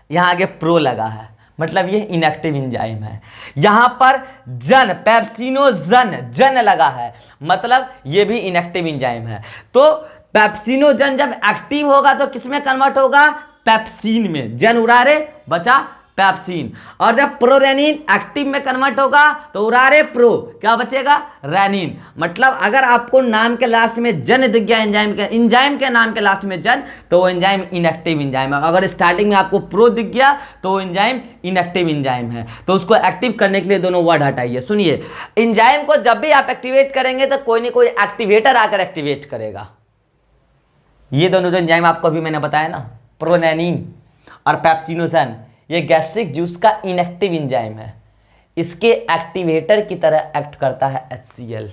यहां आगे प्रो लगा है, मतलब ये इनएक्टिव एंजाइम है। यहां पर जन पेप्सिनोजन जन लगा है, मतलब ये भी इनएक्टिव एंजाइम है। तो पेप्सिनोजन जब एक्टिव होगा तो किसमें कन्वर्ट होगा, पेप्सिन में, जन उड़ा रे बचा पेप्सिन। और जब प्रोरेनिन एक्टिव में कन्वर्ट होगा तो उड़ा रे प्रो, क्या बचेगा, रेनिन। मतलब अगर आपको नाम के लास्ट में जन दिख गया एंजाइम के नाम के लास्ट में जन, तो वो एंजाइम इनएक्टिव एंजाइम है। अगर स्टार्टिंग में आपको प्रो दिख गया तो वो एंजाइम इनएक्टिव एंजाइम है। तो उसको एक्टिव करने के लिए दोनों वर्ड हटाइए। सुनिए, एंजाइम को जब भी आप एक्टिवेट करेंगे तो कोई ना कोई एक्टिवेटर आकर एक्टिवेट करेगा। ये दोनों जो एंजाइम आपको अभी मैंने बताया ना, प्रोरेनिन और पेप्सिनोजन, ये गैस्ट्रिक जूस का इनएक्टिव एंजाइम है। इसके एक्टिवेटर की तरह एक्ट करता है HCl,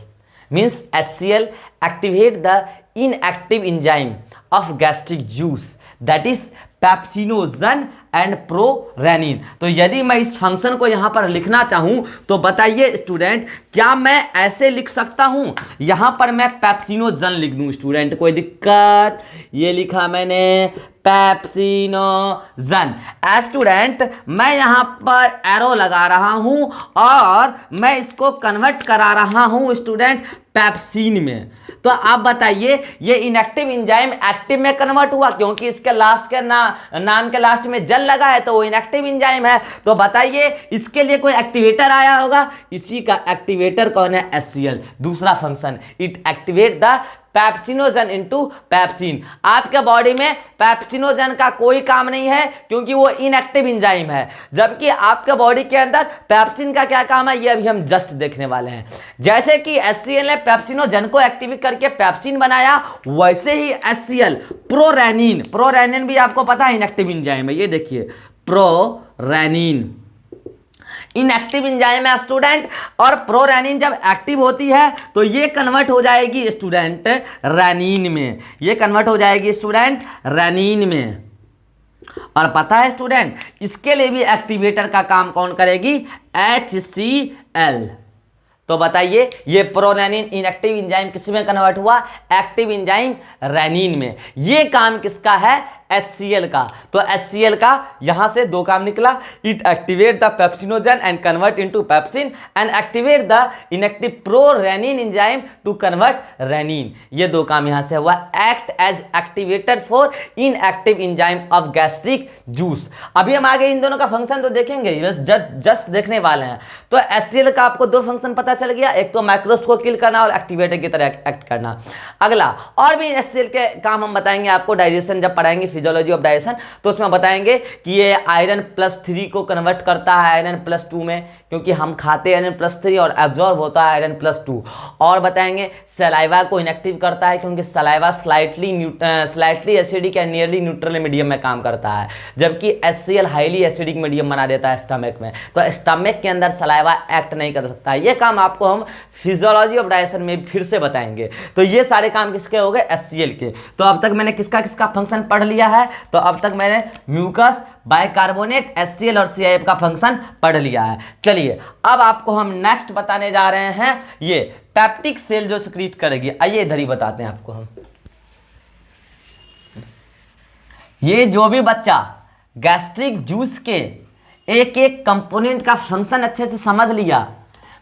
means HCl activate the inactive enzyme of gastric juice, that is pepsinogen and prorennin. तो यदि मैं इस फंक्शन को यहां पर लिखना चाहूं तो बताइए स्टूडेंट, क्या मैं ऐसे लिख सकता हूं, यहां पर मैं पेप्सिनोजन लिख दूं स्टूडेंट, कोई दिक्कत, ये लिखा मैंने पेप्सिनोजन। स्टूडेंट मैं यहां पर एरो लगा रहा हूं और मैं इसको कन्वर्ट करा रहा हूं स्टूडेंट पेप्सिन में। तो आप बताइए ये इनएक्टिव एंजाइम एक्टिव में कन्वर्ट हुआ क्योंकि इसके लास्ट के नाम के लास्ट में जल लगा है, तो वो इनएक्टिव एंजाइम है। तो बताइए इसके लिए कोई एक्टिवेटर आया होगा, इसी का एक्टिवेटर कौन है, HCl। दूसरा function, it activate the pepsinogen into pepsin. आपके बॉडी में पेप्सिनोजन का कोई काम नहीं है क्योंकि वो इनएक्टिव एंजाइम है, जबकि आपके बॉडी के अंदर पेप्सिन का क्या काम है ये अभी हम जस्ट देखने वाले हैं। जैसे कि HCl ने पेप्सिनोजन को एक्टिवेट करके पेप्सिन बनाया, वैसे ही HCl प्रोरेनिन भी आपको पता है इनएक्टिव एंजाइम है। ये देखिए प्रोरेनिन इनएक्टिव एंजाइम है स्टूडेंट, और प्रोरेनिन जब एक्टिव होती है तो ये कन्वर्ट हो जाएगी स्टूडेंट रेनिन में, ये कन्वर्ट हो जाएगी स्टूडेंट रेनिन में। और पता है स्टूडेंट इसके लिए भी एक्टिवेटर का काम कौन करेगी, HCl। तो बताइए ये प्रोरेनिन इनएक्टिव एंजाइम किस में कन्वर्ट हुआ, एक्टिव एंजाइम रेनिन में। ये काम किसका है, HCl का। तो HCl का यहां से दो काम निकला, it activate the pepsinogen and convert into pepsin and activate the inactive prorennin enzyme to convert rennin. ये दो काम यहां से हुआ, act as activator for inactive enzyme of gastric juice. अभी हम आगे इन दोनों का फंक्शन तो देखेंगे, जस्ट देखने वाले हैं। तो HCl का आपको दो फंक्शन पता चल गया, एक तो माइक्रोब्स को किल करना और एक्टिवेटर की तरह एक्ट करना। अगला और भी HCl के काम हम बताएंगे आपको, डाइजेशन जब पढ़ाएंगे फिजियोलॉजी ऑफ डाइजेशन, तो उसमें बताएंगे कि ये आयरन +3 को कन्वर्ट करता है आयरन +2 में, क्योंकि हम खाते हैं आयरन +3 और एब्जॉर्ब होता है आयरन +2। और बताएंगे सलाइवा को इनएक्टिव करता है क्योंकि सलाइवा स्लाइटली एसिडिक या नियरली न्यूट्रल मीडियम में काम करता है, जबकि HCl हाईली एसिडिक मीडियम बना देता है स्टमक में। तो स्टमक के अंदर सलाइवा एक्ट नहीं कर सकता। ये काम आपको हम फिजियोलॉजी ऑफ डाइजेशन में फिर से बताएंगे। तो ये सारे काम किसके हो गए, HCl के। तो अब तक मैंने किसका किसका फंक्शन पढ़ लिया है, तो अब तक मैंने म्यूकस, बाइकार्बोनेट, HCl और CIF का फंक्शन पढ़ लिया है। चलिए अब आपको हम नेक्स्ट बताने जा रहे हैं ये पेप्टिक सेल जो सिक्रीट करेगी। आइए इधर ही बताते हैं आपको हम। ये जो भी बच्चा गैस्ट्रिक जूस के एक एक कंपोनेंट का फंक्शन अच्छे से समझ लिया,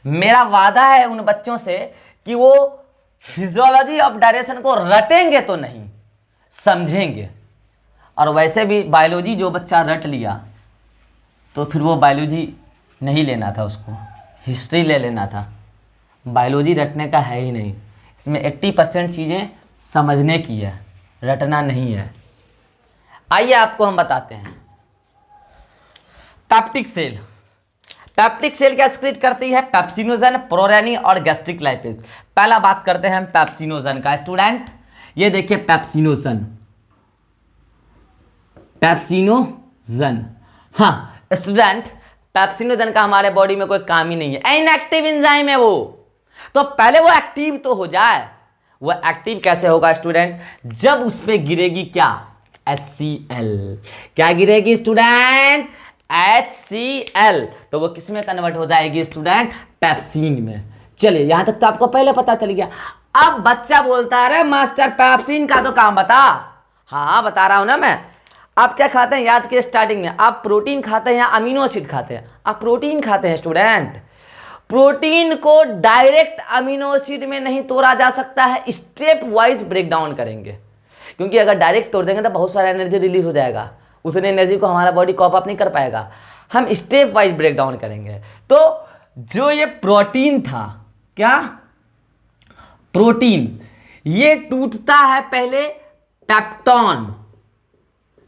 मेरा वादा है उन बच्चों से कि वो फिजियोलॉजी ऑफ डायरेक्शन को रटेंगे तो नहीं, समझेंगे। और वैसे भी बायोलॉजी जो बच्चा रट लिया तो फिर वो बायोलॉजी नहीं लेना था उसको, हिस्ट्री ले लेना था, बायोलॉजी रटने का है ही नहीं। इसमें 80% चीज़ें समझने की है, रटना नहीं है। आइए आपको हम बताते हैं। पेप्टिक सेल, पेप्टिक सेल क्या एक्सक्रीट करती है? पेप्सिनोजन, प्रोरेनिन और गैस्ट्रिक लाइपेज। पहला बात करते हैं हम पेप्सिनोजन का। स्टूडेंट ये देखिए पेप्सिनोजन, पेप्सिनोजन। हाँ स्टूडेंट, पेप्सिनोजन का हमारे बॉडी में कोई काम ही नहीं है, इनएक्टिव एंजाइम है वो। तो पहले वो एक्टिव तो हो जाए। वो एक्टिव कैसे होगा स्टूडेंट? जब उस पे गिरेगी क्या? HCl। क्या गिरेगी स्टूडेंट? HCl। तो वो किस में कन्वर्ट हो जाएगी स्टूडेंट? पेप्सिन में। चलिए यहां तक तो आपको पहले पता चल गया। अब बच्चा बोलता है, अरे मास्टर पेप्सिन का तो काम बता। हाँ बता रहा हूं ना मैं। आप क्या खाते हैं याद के स्टार्टिंग में? आप प्रोटीन खाते हैं या अमीनो एसिड खाते हैं? आप प्रोटीन खाते हैं स्टूडेंट। प्रोटीन को डायरेक्ट अमीनो एसिड में नहीं तोड़ा जा सकता है, स्टेप वाइज ब्रेक डाउन करेंगे। क्योंकि अगर डायरेक्ट तोड़ देंगे तो बहुत सारा एनर्जी रिलीज हो जाएगा, उतनी एनर्जी को हमारा बॉडी कॉप अप नहीं कर पाएगा। हम स्टेप वाइज ब्रेक डाउन करेंगे। तो जो ये प्रोटीन था, क्या प्रोटीन, ये टूटता है पहले पेप्टॉन।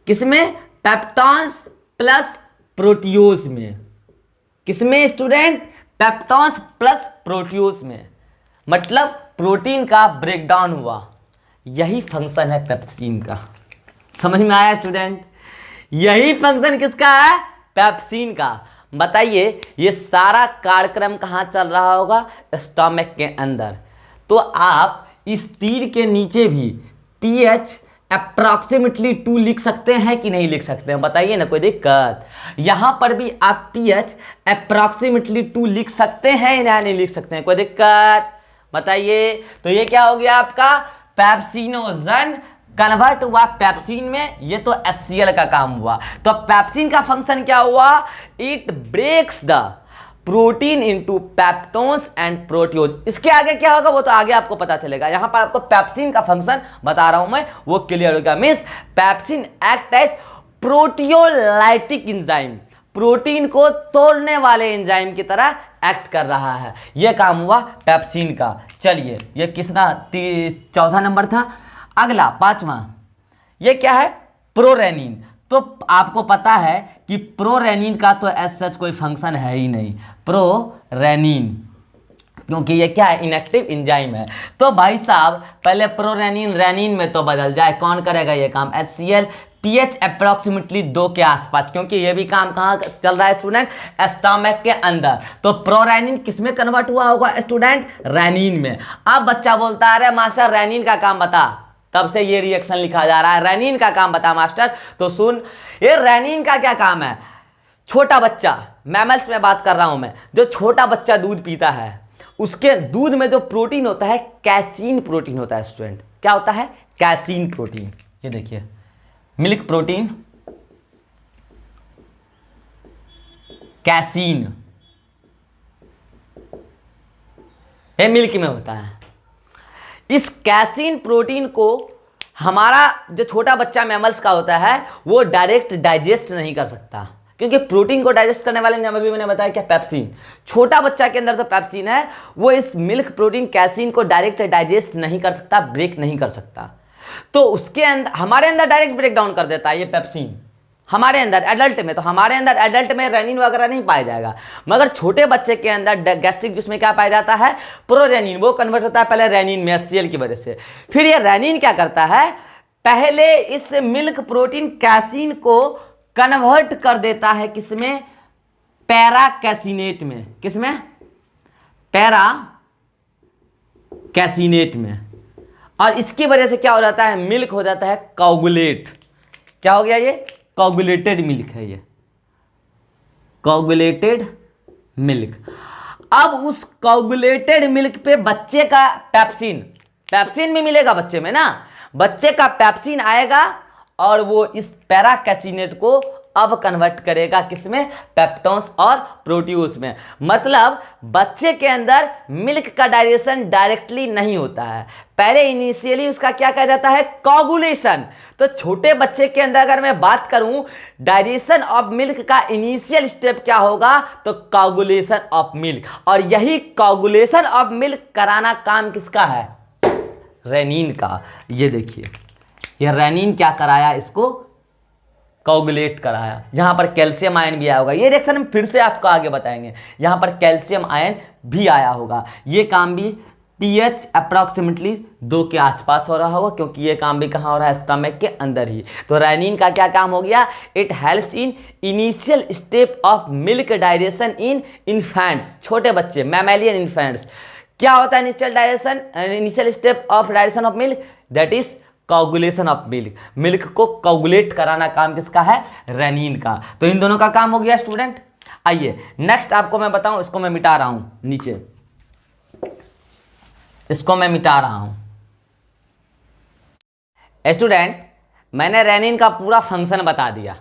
किसमें? पेप्टॉन्स प्लस प्रोटियोज में। किसमें स्टूडेंट? पेप्टॉन्स प्लस प्रोटियोज में। मतलब प्रोटीन का ब्रेकडाउन हुआ। यही फंक्शन है पेप्सिन का। समझ में आया स्टूडेंट? यही फंक्शन किसका है? पेप्सिन का। बताइए ये सारा कार्यक्रम कहाँ चल रहा होगा? स्टमक के अंदर। तो आप इस तीर के नीचे भी pH अप्रॉक्सीमेटली 2 लिख सकते हैं कि नहीं लिख सकते हैं? बताइए ना, कोई दिक्कत? यहां पर भी आप pH अप्रॉक्सीमेटली 2 लिख सकते हैं या नहीं लिख सकते हैं? कोई दिक्कत? बताइए। तो ये क्या हो गया आपका? पेप्सिनोजन कन्वर्ट हुआ पेप्सिन में। ये तो HCl का काम हुआ। तो पेप्सिन का फंक्शन क्या हुआ? It breaks the protein into peptones and proteoses. इसके आगे क्या होगा वो तो आगे आपको पता चलेगा। यहां पर आपको पेप्सिन का फंक्शन बता रहा हूं मैं, वो क्लियर हो गया। Means pepsin act as proteolytic enzyme, protein को तोड़ने वाले एंजाइम की तरह एक्ट कर रहा है। यह काम हुआ पेप्सिन का। चलिए ये किसका 14 नंबर था। अगला 5वां, ये क्या है? प्रोरेनिन। तो आपको पता है कि प्रोरेनिन का तो एज सच कोई फंक्शन है ही नहीं, प्रोरेनिन, क्योंकि ये क्या है? इनएक्टिव एंजाइम है। तो भाई साहब पहले प्रोरेनिन रेनिन में तो बदल जाए, कौन करेगा ये काम? HCl। pH अप्रॉक्सीमेटली 2 के आसपास, क्योंकि ये भी काम कहाँ चल रहा है स्टूडेंट? स्टमक के अंदर। तो प्रोरेनिन किस में कन्वर्ट हुआ होगा स्टूडेंट? रेनिन में। अब बच्चा बोलता है, अरे मास्टर रेनिन का काम बता। तब से ये रिएक्शन लिखा जा रहा है, रेनिन का काम बता मास्टर। तो सुन, ये रेनिन का क्या काम है? छोटा बच्चा, मैमल्स में बात कर रहा हूं मैं, जो छोटा बच्चा दूध पीता है, उसके दूध में जो प्रोटीन होता है कैसीन प्रोटीन होता है स्टूडेंट। क्या होता है? Casein protein. ये देखिए मिल्क प्रोटीन, कैसीन, ये मिल्क में होता है। इस कैसीन प्रोटीन को हमारा जो छोटा बच्चा मैमल्स का होता है वो डायरेक्ट डाइजेस्ट नहीं कर सकता, क्योंकि प्रोटीन को डाइजेस्ट करने वाले एंजाइम अभी मैंने बताया क्या? पेप्सिन। छोटा बच्चा के अंदर तो पेप्सिन है, वो इस मिल्क प्रोटीन कैसीन को डायरेक्ट डाइजेस्ट नहीं कर सकता, ब्रेक नहीं कर सकता। तो उसके अंदर, हमारे अंदर डायरेक्ट ब्रेक डाउन कर देता है ये पेप्सिन। हमारे अंदर एडल्ट में, तो हमारे अंदर एडल्ट में रेनिन वगैरह नहीं पाया जाएगा, मगर छोटे बच्चे के अंदर गैस्ट्रिक जूस में क्या पाया जाता है? प्रोरेनिन। वो कन्वर्ट होता है पहले रेनिन में HCl की वजह से। फिर ये रेनिन क्या करता है? पहले इस मिल्क प्रोटीन कैसीन को कन्वर्ट कर देता है किसमें? पैरा कैसिनेट में। किसमें? पैरा कैसिनेट में। और इसकी वजह से क्या हो जाता है? मिल्क हो जाता है कोगुलेट। क्या हो गया? ये कोगुलेटेड मिल्क है, ये कोगुलेटेड मिल्क। अब उस कोगुलेटेड मिल्क पे बच्चे का पेप्सिन, पेप्सिन भी मिलेगा बच्चे में ना, बच्चे का पेप्सिन आएगा और वो इस पैरा कैसिनेट को अब कन्वर्ट करेगा किसमें? पेप्टोन्स और प्रोटियोज में। मतलब बच्चे के अंदर मिल्क का डाइजेशन डायरेक्टली नहीं होता है, पहले इनिशियली उसका क्या कहा जाता है, कोगुलेशन। तो छोटे बच्चे के अंदर अगर मैं बात करूं डाइजेशन ऑफ मिल्क का इनिशियल स्टेप क्या होगा, तो कोगुलेशन ऑफ मिल्क। और यही कोगुलेशन ऑफ मिल्क कराना काम किसका है, रेनिन का। ये देखिए, ये रेनिन क्या कराया, इसको कोगुलेट कराया। यहाँ पर कैल्शियम आयन भी आया होगा, ये रिएक्शन हम फिर से आपको आगे बताएंगे। यहाँ पर कैल्शियम आयन भी आया होगा। ये काम भी pH अप्रॉक्सीमेटली 2 के आसपास हो रहा होगा, क्योंकि ये काम भी कहाँ हो रहा है, स्टमक के अंदर ही। तो रेनिन का क्या काम हो गया, it helps in initial step of milk digestion in infants, छोटे बच्चे, मैमेलियन इन्फेंट्स। क्या होता है initial digestion, initial step of digestion of milk, that is coagulation of milk. Milk को कोगुलेट कराना काम किसका है, रेनिन का। तो इन दोनों का काम हो गया स्टूडेंट। आइए नेक्स्ट आपको मैं बताऊं, इसको मैं मिटा रहा हूं नीचे, इसको मैं मिटा रहा हूं। स्टूडेंट, मैंने रेनिन का पूरा फंक्शन बता दिया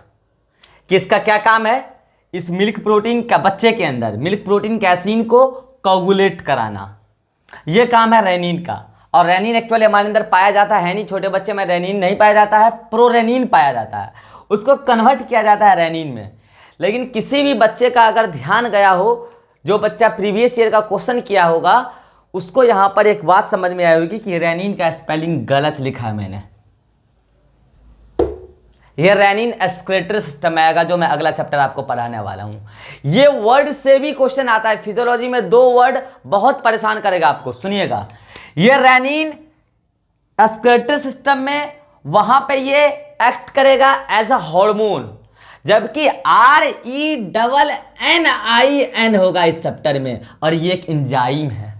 कि इसका क्या काम है, इस मिल्क प्रोटीन का बच्चे के अंदर मिल्क प्रोटीन कैसीन को कोगुलेट कराना, यह काम है रेनिन का। और रेनिन एक्चुअली हमारे अंदर पाया जाता है नहीं, छोटे बच्चे में रेनिन नहीं पाया जाता है, प्रोरेनिन पाया जाता है, उसको कन्वर्ट किया जाता है रेनिन में। लेकिन किसी भी बच्चे का अगर ध्यान गया हो, जो बच्चा प्रीवियस ईयर का क्वेश्चन किया होगा, उसको यहाँ पर एक बात समझ में आई होगी कि रेनिन का स्पेलिंग गलत लिखा है मैंने। यह रेनिन एक्सक्रीटरी सिस्टम आएगा, जो मैं अगला चैप्टर आपको पढ़ाने वाला हूं। ये वर्ड से भी क्वेश्चन आता है फिजियोलॉजी में, 2 वर्ड बहुत परेशान करेगा आपको, सुनिएगा। ये रेनिन एक्सक्रीटरी सिस्टम में वहां पे ये एक्ट करेगा एज अ हार्मोन, जबकि RENNIN होगा इस चैप्टर में, और ये एक एंजाइम है,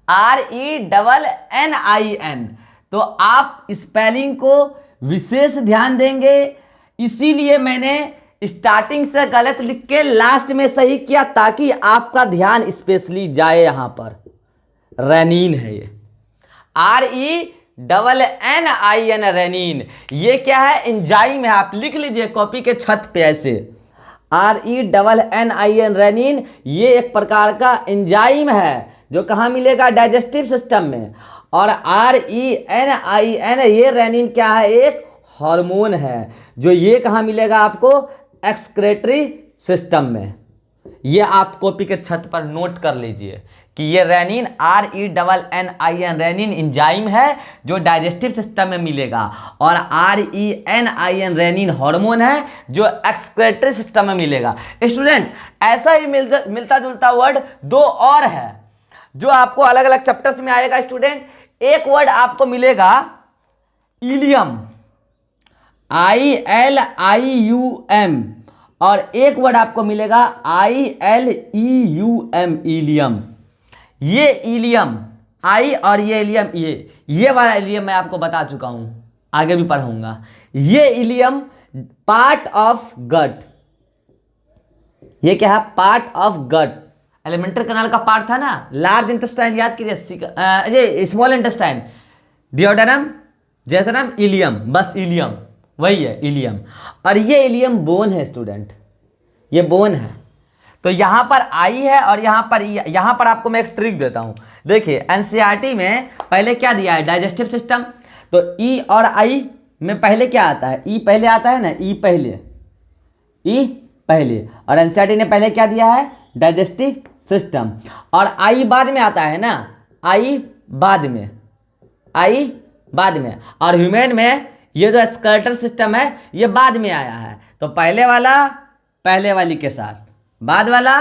RENNIN। तो आप स्पेलिंग को विशेष ध्यान देंगे, इसीलिए मैंने स्टार्टिंग से गलत लिख के लास्ट में सही किया, ताकि आपका ध्यान स्पेशली जाए। यहां पर रेनिन है, ये RENNIN रेनिन। ये क्या है, एंजाइम है। आप लिख लीजिए कॉपी के छत पे ऐसे, RENNIN रेनिन। ये एक प्रकार का एंजाइम है जो कहाँ मिलेगा, डाइजेस्टिव सिस्टम में। और RENIN, ये रेनिन क्या है, एक हार्मोन है, जो ये कहाँ मिलेगा आपको, एक्सक्रीटरी सिस्टम में। ये आप कॉपी के छत पर नोट कर लीजिए कि ये रेनिन, RENNIN रेनिन एंजाइम है जो डाइजेस्टिव सिस्टम में मिलेगा, और RENIN रेनिन हार्मोन है जो एक्सक्रीटरी सिस्टम में मिलेगा। स्टूडेंट, ऐसा ही मिलता जुलता वर्ड 2 और है जो आपको अलग अलग चैप्टर्स में आएगा। स्टूडेंट, एक वर्ड आपको मिलेगा इलियम, ILIUM, और एक वर्ड आपको मिलेगा ILEUM, इलियम। ये इलियम आई और ये इलियम, ये वाला इलियम मैं आपको बता चुका हूं, आगे भी पढ़ाऊंगा। ये इलियम पार्ट ऑफ गट, ये क्या है, part of gut. Alimentary canal का पार्ट था ना, लार्ज इंटेस्टाइन याद कीजिए, ये small intestine, duodenum, jejunum, ileum, बस इलियम वही है, इलियम। और ये इलियम बोन है स्टूडेंट, ये बोन है। तो यहाँ पर आई है और यहाँ पर आपको मैं एक ट्रिक देता हूँ। देखिए एनसीईआरटी में पहले क्या दिया है, डाइजेस्टिव सिस्टम। तो ई और आई में पहले क्या आता है, ई पहले आता है ना, ई पहले, और एनसीईआरटी ने पहले क्या दिया है, डाइजेस्टिव सिस्टम। और आई बाद में आता है ना, आई बाद में। और ह्यूमन में ये जो स्केलेटल सिस्टम है ये बाद में आया है। तो पहले वाला पहले वाली के साथ, बाद वाला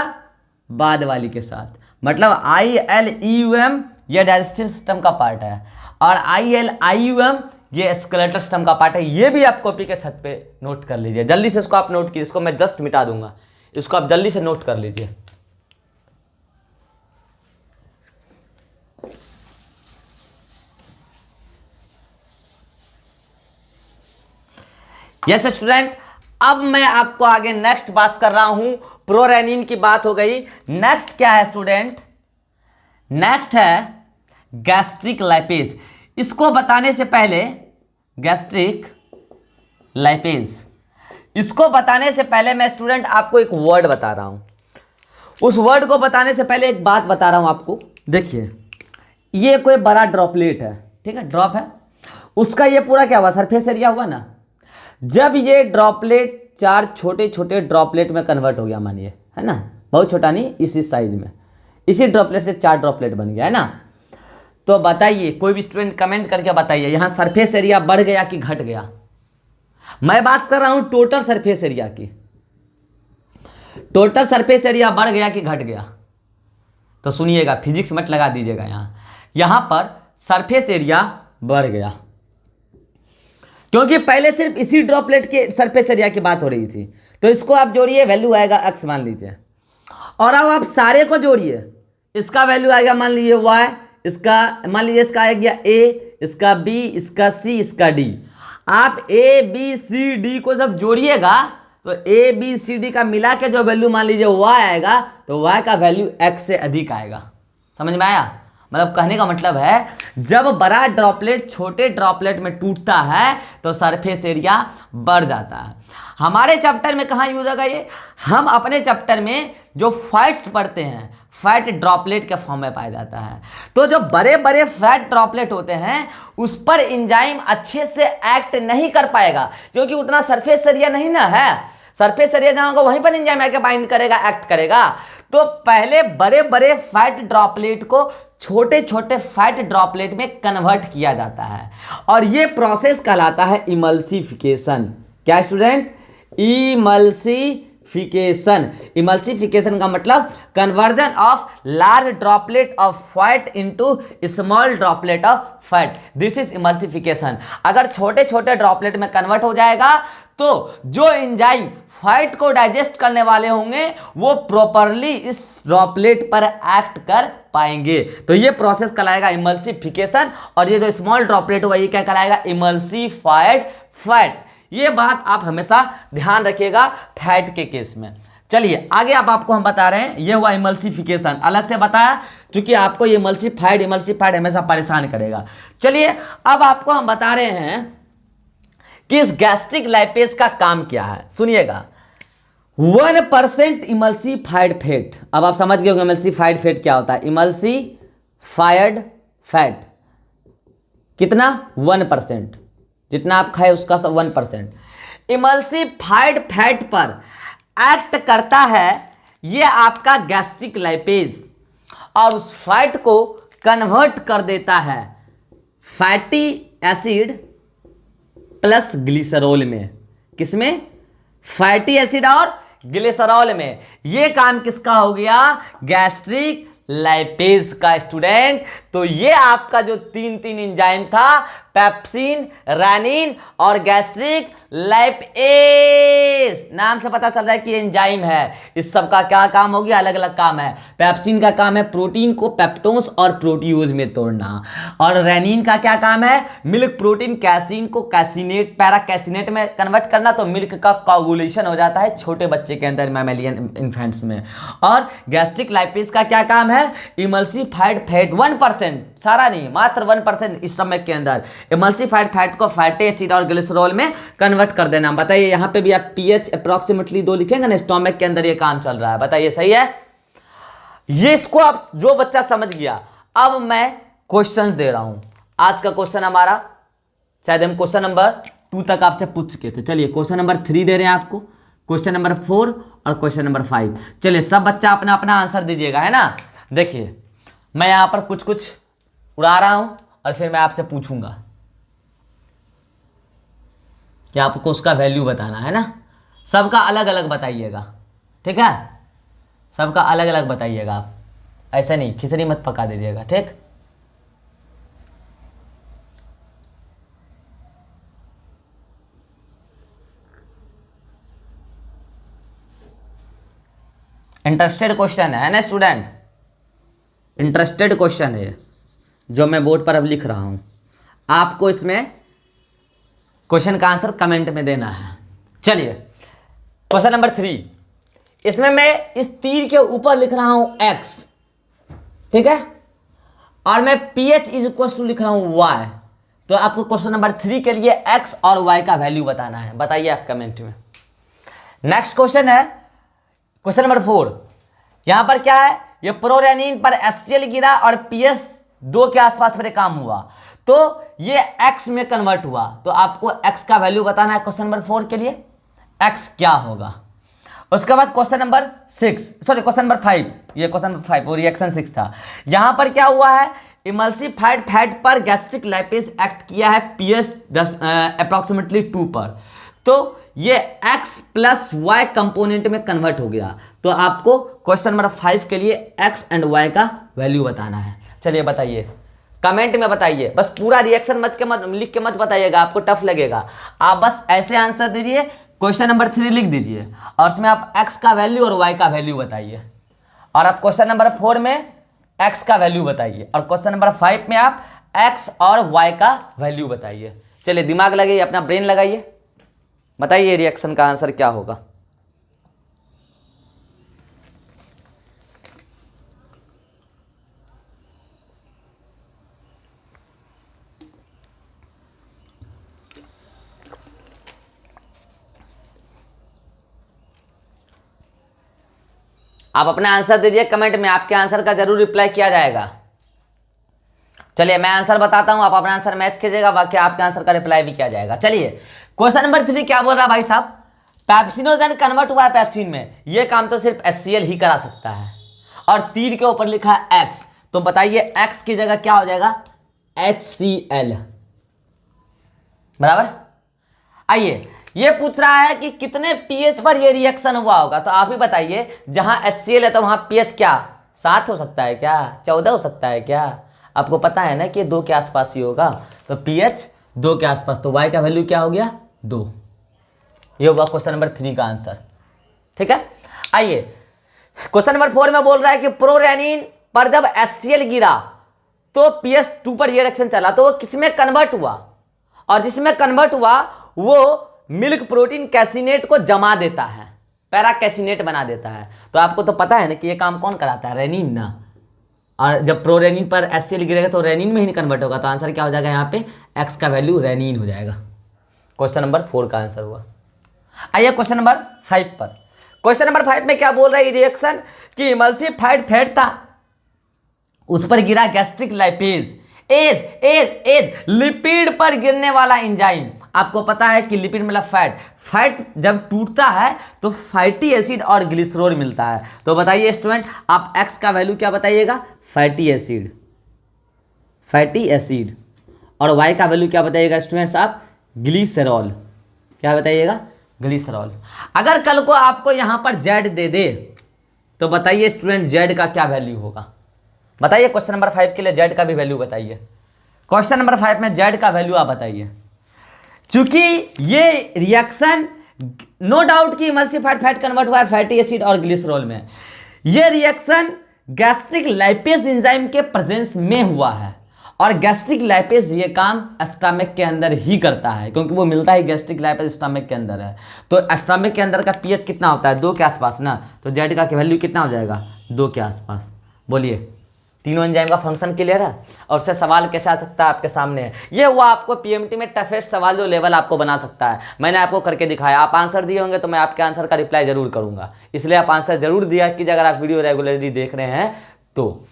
बाद वाली के साथ, मतलब ILEUM ये डाइजेस्टिव सिस्टम का पार्ट है, और ILIUM ये स्केलेटल सिस्टम का पार्ट है। ये भी आप कॉपी के छत पे नोट कर लीजिए, जल्दी से इसको आप नोट कीजिए, इसको मैं जस्ट मिटा दूंगा, इसको आप जल्दी से नोट कर लीजिए। यस स्टूडेंट, अब मैं आपको आगे नेक्स्ट बात कर रहा हूं। प्रोरेनिन की बात हो गई, नेक्स्ट क्या है स्टूडेंट, नेक्स्ट है गैस्ट्रिक लाइपेज। इसको बताने से पहले, गैस्ट्रिक लाइपेज, इसको बताने से पहले मैं स्टूडेंट आपको एक वर्ड बता रहा हूं। उस वर्ड को बताने से पहले एक बात बता रहा हूं आपको। देखिए ये कोई बड़ा ड्रॉपलेट है, ठीक है, ड्रॉप है, उसका ये पूरा क्या हुआ, सरफेस एरिया हुआ ना। जब ये ड्रॉपलेट 4 छोटे छोटे ड्रॉपलेट में कन्वर्ट हो गया, मानिए, है ना, बहुत छोटा नहीं, इसी साइज में, इसी ड्रॉपलेट से 4 ड्रॉपलेट बन गया, है ना। तो बताइए, कोई भी स्टूडेंट कमेंट करके बताइए, यहाँ सरफेस एरिया बढ़ गया कि घट गया। मैं बात कर रहा हूं टोटल सरफेस एरिया की, टोटल सरफेस एरिया बढ़ गया कि घट गया। तो सुनिएगा, फिजिक्स मत लगा दीजिएगा, यहां पर सरफेस एरिया बढ़ गया, क्योंकि पहले सिर्फ इसी ड्रॉपलेट के सरफेस एरिया की बात हो रही थी। तो इसको आप जोड़िए, वैल्यू आएगा x मान लीजिए, और अब आप सारे को जोड़िए, इसका वैल्यू आएगा मान लीजिए y, इसका मान लीजिए इसका आ गया a, इसका b, इसका c, इसका d। आप a b c d को जब जोड़िएगा तो a b c d का मिला के जो वैल्यू मान लीजिए y आएगा, तो y का वैल्यू x से अधिक आएगा। समझ में आया? मतलब कहने का मतलब है, जब बड़ा ड्रॉपलेट छोटे ड्रॉपलेट में टूटता है तो सरफेस एरिया बढ़ जाता है। हमारे चैप्टर में कहाँ यूज होगा ये? हम अपने चैप्टर में जो फैट्स पढ़ते हैं, फैट ड्रॉपलेट के फॉर्म में पाया जाता है। तो जो बड़े बड़े फैट ड्रॉपलेट होते हैं उस पर एंजाइम अच्छे से एक्ट नहीं कर पाएगा, क्योंकि उतना सरफेस एरिया नहीं ना है। सरफेस एरिया जहां होगा वहीं पर एंजाइम आके बाइंड करेगा, एक्ट करेगा। तो पहले बड़े बड़े फैट ड्रॉपलेट को छोटे छोटे फैट ड्रॉपलेट में कन्वर्ट किया जाता है, और ये प्रोसेस कहलाता है इमल्सिफिकेशन। क्या स्टूडेंट? इमल्सिफिकेशन। इमल्सिफिकेशन का मतलब conversion of large droplet of fat into small droplet of fat, this is emulsification. अगर छोटे छोटे ड्रॉपलेट में कन्वर्ट हो जाएगा तो जो एंजाइम फैट को डाइजेस्ट करने वाले होंगे वो प्रॉपरली इस ड्रॉपलेट पर एक्ट कर पाएंगे। तो ये प्रोसेस कहलाएगा इमल्सिफिकेशन, और ये जो स्मॉल ड्रॉपलेट होगा ये क्या कहलाएगा? Emulsified fat. ये बात आप हमेशा ध्यान रखिएगा फैट के केस में। चलिए आगे आपको हम बता रहे हैं, ये हुआ इमल्सिफिकेशन, अलग से बताया क्योंकि आपको ये इमल्सिफाइड हमेशा परेशान करेगा। चलिए अब आपको हम बता रहे हैं कि इस गैस्ट्रिक लाइपेज का काम क्या है। सुनिएगा, 1% इमल्सिफाइड फैट। अब आप समझ गए होंगे इमल्सिफाइड फैट क्या होता है। इमल्सिफाइड फैट कितना? 1%, जितना आप खाए उसका 1%। इमल्सिफाइड फैट पर एक्ट करता है ये आपका गैस्ट्रिक लाइपेज, और उस फैट को कन्वर्ट कर देता है फैटी एसिड प्लस ग्लिसरॉल में। किसमें? फैटी एसिड और ग्लिसरॉल में। ये काम किसका हो गया? गैस्ट्रिक लाइपेज का स्टूडेंट। तो ये आपका जो तीन एंजाइम था, पेप्सिन, रेनिन और गैस्ट्रिक लाइपेज, नाम से पता चल रहा है कि एंजाइम है। इस सब का क्या काम हो गया? अलग अलग काम है। पेप्सिन का काम है प्रोटीन को पेप्टोन्स और प्रोटीओज में तोड़ना, और रेनिन का क्या काम है? मिल्क प्रोटीन कैसीन को कैसिनेट पैरा कैसिनेट में कन्वर्ट करना, तो मिल्क का कोगुलेशन हो जाता है छोटे बच्चे के अंदर, मैमेलियन इन्फेंट्स में। और गैस्ट्रिक लाइपेज का क्या काम है? इमल्सिफाइड फैट 1%, सारा नहीं, मात्र 1% इस समय के अंदर इमल्सिफाइड फैट को फैटी एसिड और ग्लिसरॉल में कन्वर्ट कर देना। बताइए यहाँ पे भी आप पीएच अप्रोक्सीमेटली 2 लिखेंगे ना, स्टोमक के अंदर ये काम चल रहा है। बताइए सही है? ये इसको आप जो बच्चा समझ गया। अब मैं क्वेश्चन दे रहा हूं। आज का क्वेश्चन हमारा, शायद हम क्वेश्चन नंबर 2 तक आपसे पूछ चुके थे। चलिए क्वेश्चन नंबर 3 दे रहे हैं आपको, क्वेश्चन नंबर 4 और क्वेश्चन नंबर 5। चलिए सब बच्चा अपना अपना आंसर दीजिएगा, है ना। देखिए मैं यहां पर कुछ कुछ उड़ा रहा हूं और फिर मैं आपसे पूछूंगा कि आपको उसका वैल्यू बताना है ना। सबका अलग अलग बताइएगा, ठीक है? सबका अलग अलग बताइएगा आप, ऐसा नहीं खिचड़ी मत पका दीजिएगा, ठीक? इंटरेस्टेड क्वेश्चन है ना स्टूडेंट? इंटरेस्टेड क्वेश्चन है जो मैं बोर्ड पर अब लिख रहा हूं। आपको इसमें क्वेश्चन का आंसर कमेंट में देना है। चलिए क्वेश्चन नंबर 3, इसमें मैं इस तीर के ऊपर लिख रहा हूं x, ठीक है, और मैं pH इज इक्वल टू लिख रहा हूं y। तो आपको क्वेश्चन नंबर 3 के लिए x और y का वैल्यू बताना है। बताइए आप कमेंट में। नेक्स्ट क्वेश्चन है क्वेश्चन नंबर 4। यहां पर क्या है? ये प्रोरेनिन पर HCl गिरा और pH 2 के आसपास मेरे काम हुआ। तो ये x में कन्वर्ट हुआ, तो आपको x का वैल्यू बताना है क्वेश्चन नंबर 4 के लिए, x क्या होगा। उसके बाद question number 6, sorry question number 5, ये क्वेश्चन नंबर 5 वो रिएक्शन 6 था। यहां पर क्या हुआ है, इमल्सिफाइड फैट पर गैस्ट्रिक लाइपेज एक्ट किया है pH 10 अप्रॉक्सीमेटली 2 पर, तो ये x प्लस वाई कंपोनेंट में कन्वर्ट हो गया। तो आपको क्वेश्चन नंबर 5 के लिए x एंड y का वैल्यू बताना है। चलिए बताइए, कमेंट में बताइए, बस पूरा रिएक्शन मत लिख के मत बताइएगा, आपको टफ लगेगा। आप बस ऐसे आंसर दीजिए, क्वेश्चन नंबर 3 लिख दीजिए और उसमें आप x का वैल्यू और y का वैल्यू बताइए, और आप क्वेश्चन नंबर 4 में x का वैल्यू बताइए, और क्वेश्चन नंबर 5 में आप x और y का वैल्यू बताइए। चलिए दिमाग लगाइए, अपना ब्रेन लगाइए, बताइए रिएक्शन का आंसर क्या होगा। आप अपना आंसर दीजिए कमेंट में, आपके आंसर का जरूर रिप्लाई किया जाएगा। चलिए मैं आंसर बताता हूं, आप अपना आंसर मैच कीजिएगा, बाकी आपके आंसर का रिप्लाई भी किया जाएगा। चलिए क्वेश्चन नंबर 3 क्या बोल रहा है भाई साहब, पेप्सिनोजेन कन्वर्ट हुआ है पेप्सिन में, ये काम तो सिर्फ HCl ही करा सकता है, और तीर के ऊपर लिखा है x, तो बताइए x की जगह क्या हो जाएगा, HCl, बराबर। आइए ये पूछ रहा है कि कितने pH पर ये रिएक्शन हुआ होगा, तो आप ही बताइए, जहां HCl है तो वहां pH क्या 7 हो सकता है क्या, 14 हो सकता है क्या, आपको पता है ना कि 2 के आसपास ही होगा, तो pH 2 के आसपास, तो y का वैल्यू क्या हो गया 2। ये हुआ क्वेश्चन नंबर 3 का आंसर, ठीक है। आइए क्वेश्चन नंबर 4 में बोल रहा है कि प्रोरेनिन पर जब HCl गिरा तो pH 2 पर ये रिएक्शन चला, तो वो किसमें कन्वर्ट हुआ, और जिसमें कन्वर्ट हुआ वो मिल्क प्रोटीन कैसिनेट को जमा देता है, पैरा कैसिनेट बना देता है। तो आपको तो पता है ना कि ये काम कौन कराता है, रेनिन ना, और जब प्रोरेनिन पर HCl गिरेगा तो रेनिन में ही कन्वर्ट होगा, तो आंसर क्या हो जाएगा यहाँ पे, x का वैल्यू रेनिन हो जाएगा। क्वेश्चन नंबर 4 का आंसर हुआ। आइए क्वेश्चन नंबर 5 पर, क्वेश्चन नंबर 5 में क्या बोल रहा है रिएक्शन कि इमल्सिफाइड फैट था, उस पर गिरा gastric lipase, as as as lipid पर गिरने वाला एंजाइम। आपको पता है कि लिपिड मतलब फैट, फैट जब टूटता है तो फैटी एसिड और ग्लिसरॉल मिलता है। तो बताइए स्टूडेंट, आप x का वैल्यू क्या बताइएगा, फैटी एसिड, फैटी एसिड, और y का वैल्यू क्या बताइएगा स्टूडेंट्स आप, ग्लिसरॉल, क्या बताइएगा, ग्लिसरॉल। अगर कल को आपको यहां पर Z दे दे तो बताइए स्टूडेंट Z का क्या वैल्यू होगा, बताइए। क्वेश्चन नंबर 5 के लिए Z का भी वैल्यू बताइए, क्वेश्चन नंबर 5 में Z का वैल्यू आप बताइए। चूंकि ये रिएक्शन नो डाउट कि इमल्सिफाइड फैट कन्वर्ट हुआ है फैटी एसिड और ग्लिसरॉल में, ये रिएक्शन गैस्ट्रिक लाइपेज एंजाइम के प्रेजेंस में हुआ है, और गैस्ट्रिक लाइपेज ये काम स्टमक के अंदर ही करता है, क्योंकि वो मिलता ही गैस्ट्रिक लाइपेज स्टमक के अंदर है। तो स्टमक के अंदर का pH कितना होता है, 2 के आसपास ना, तो Z का वैल्यू कितना हो जाएगा, 2 के आसपास। बोलिए, तीनों एंजाइम का फंक्शन क्लियर है, और उससे सवाल कैसे आ सकता है आपके सामने है। ये हुआ आपको PMT में टफेस्ट सवाल जो लेवल आपको बना सकता है, मैंने आपको करके दिखाया। आप आंसर दिए होंगे तो मैं आपके आंसर का रिप्लाई जरूर करूंगा, इसलिए आप आंसर जरूर दिया कीजिए अगर आप वीडियो रेगुलरली देख रहे हैं तो।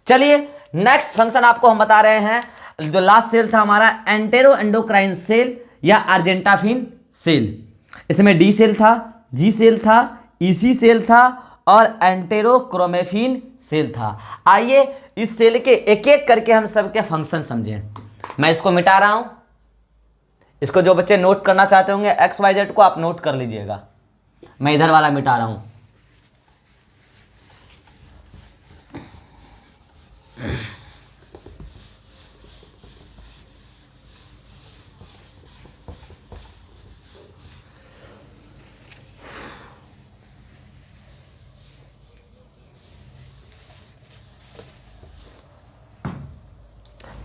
चलिए नेक्स्ट फंक्शन आपको हम बता रहे हैं, जो लास्ट सेल था हमारा एंटेरो एंडोक्राइन सेल या अर्जेंटाफिन सेल। इसमें डी सेल था, जी सेल था, ईसी सेल था और एंटेरोक्रोमेफिन सेल था। आइए इस सेल के एक एक करके हम सबके फंक्शन समझें। मैं इसको मिटा रहा हूं, इसको जो बच्चे नोट करना चाहते होंगे XYZ को आप नोट कर लीजिएगा, मैं इधर वाला मिटा रहा हूं।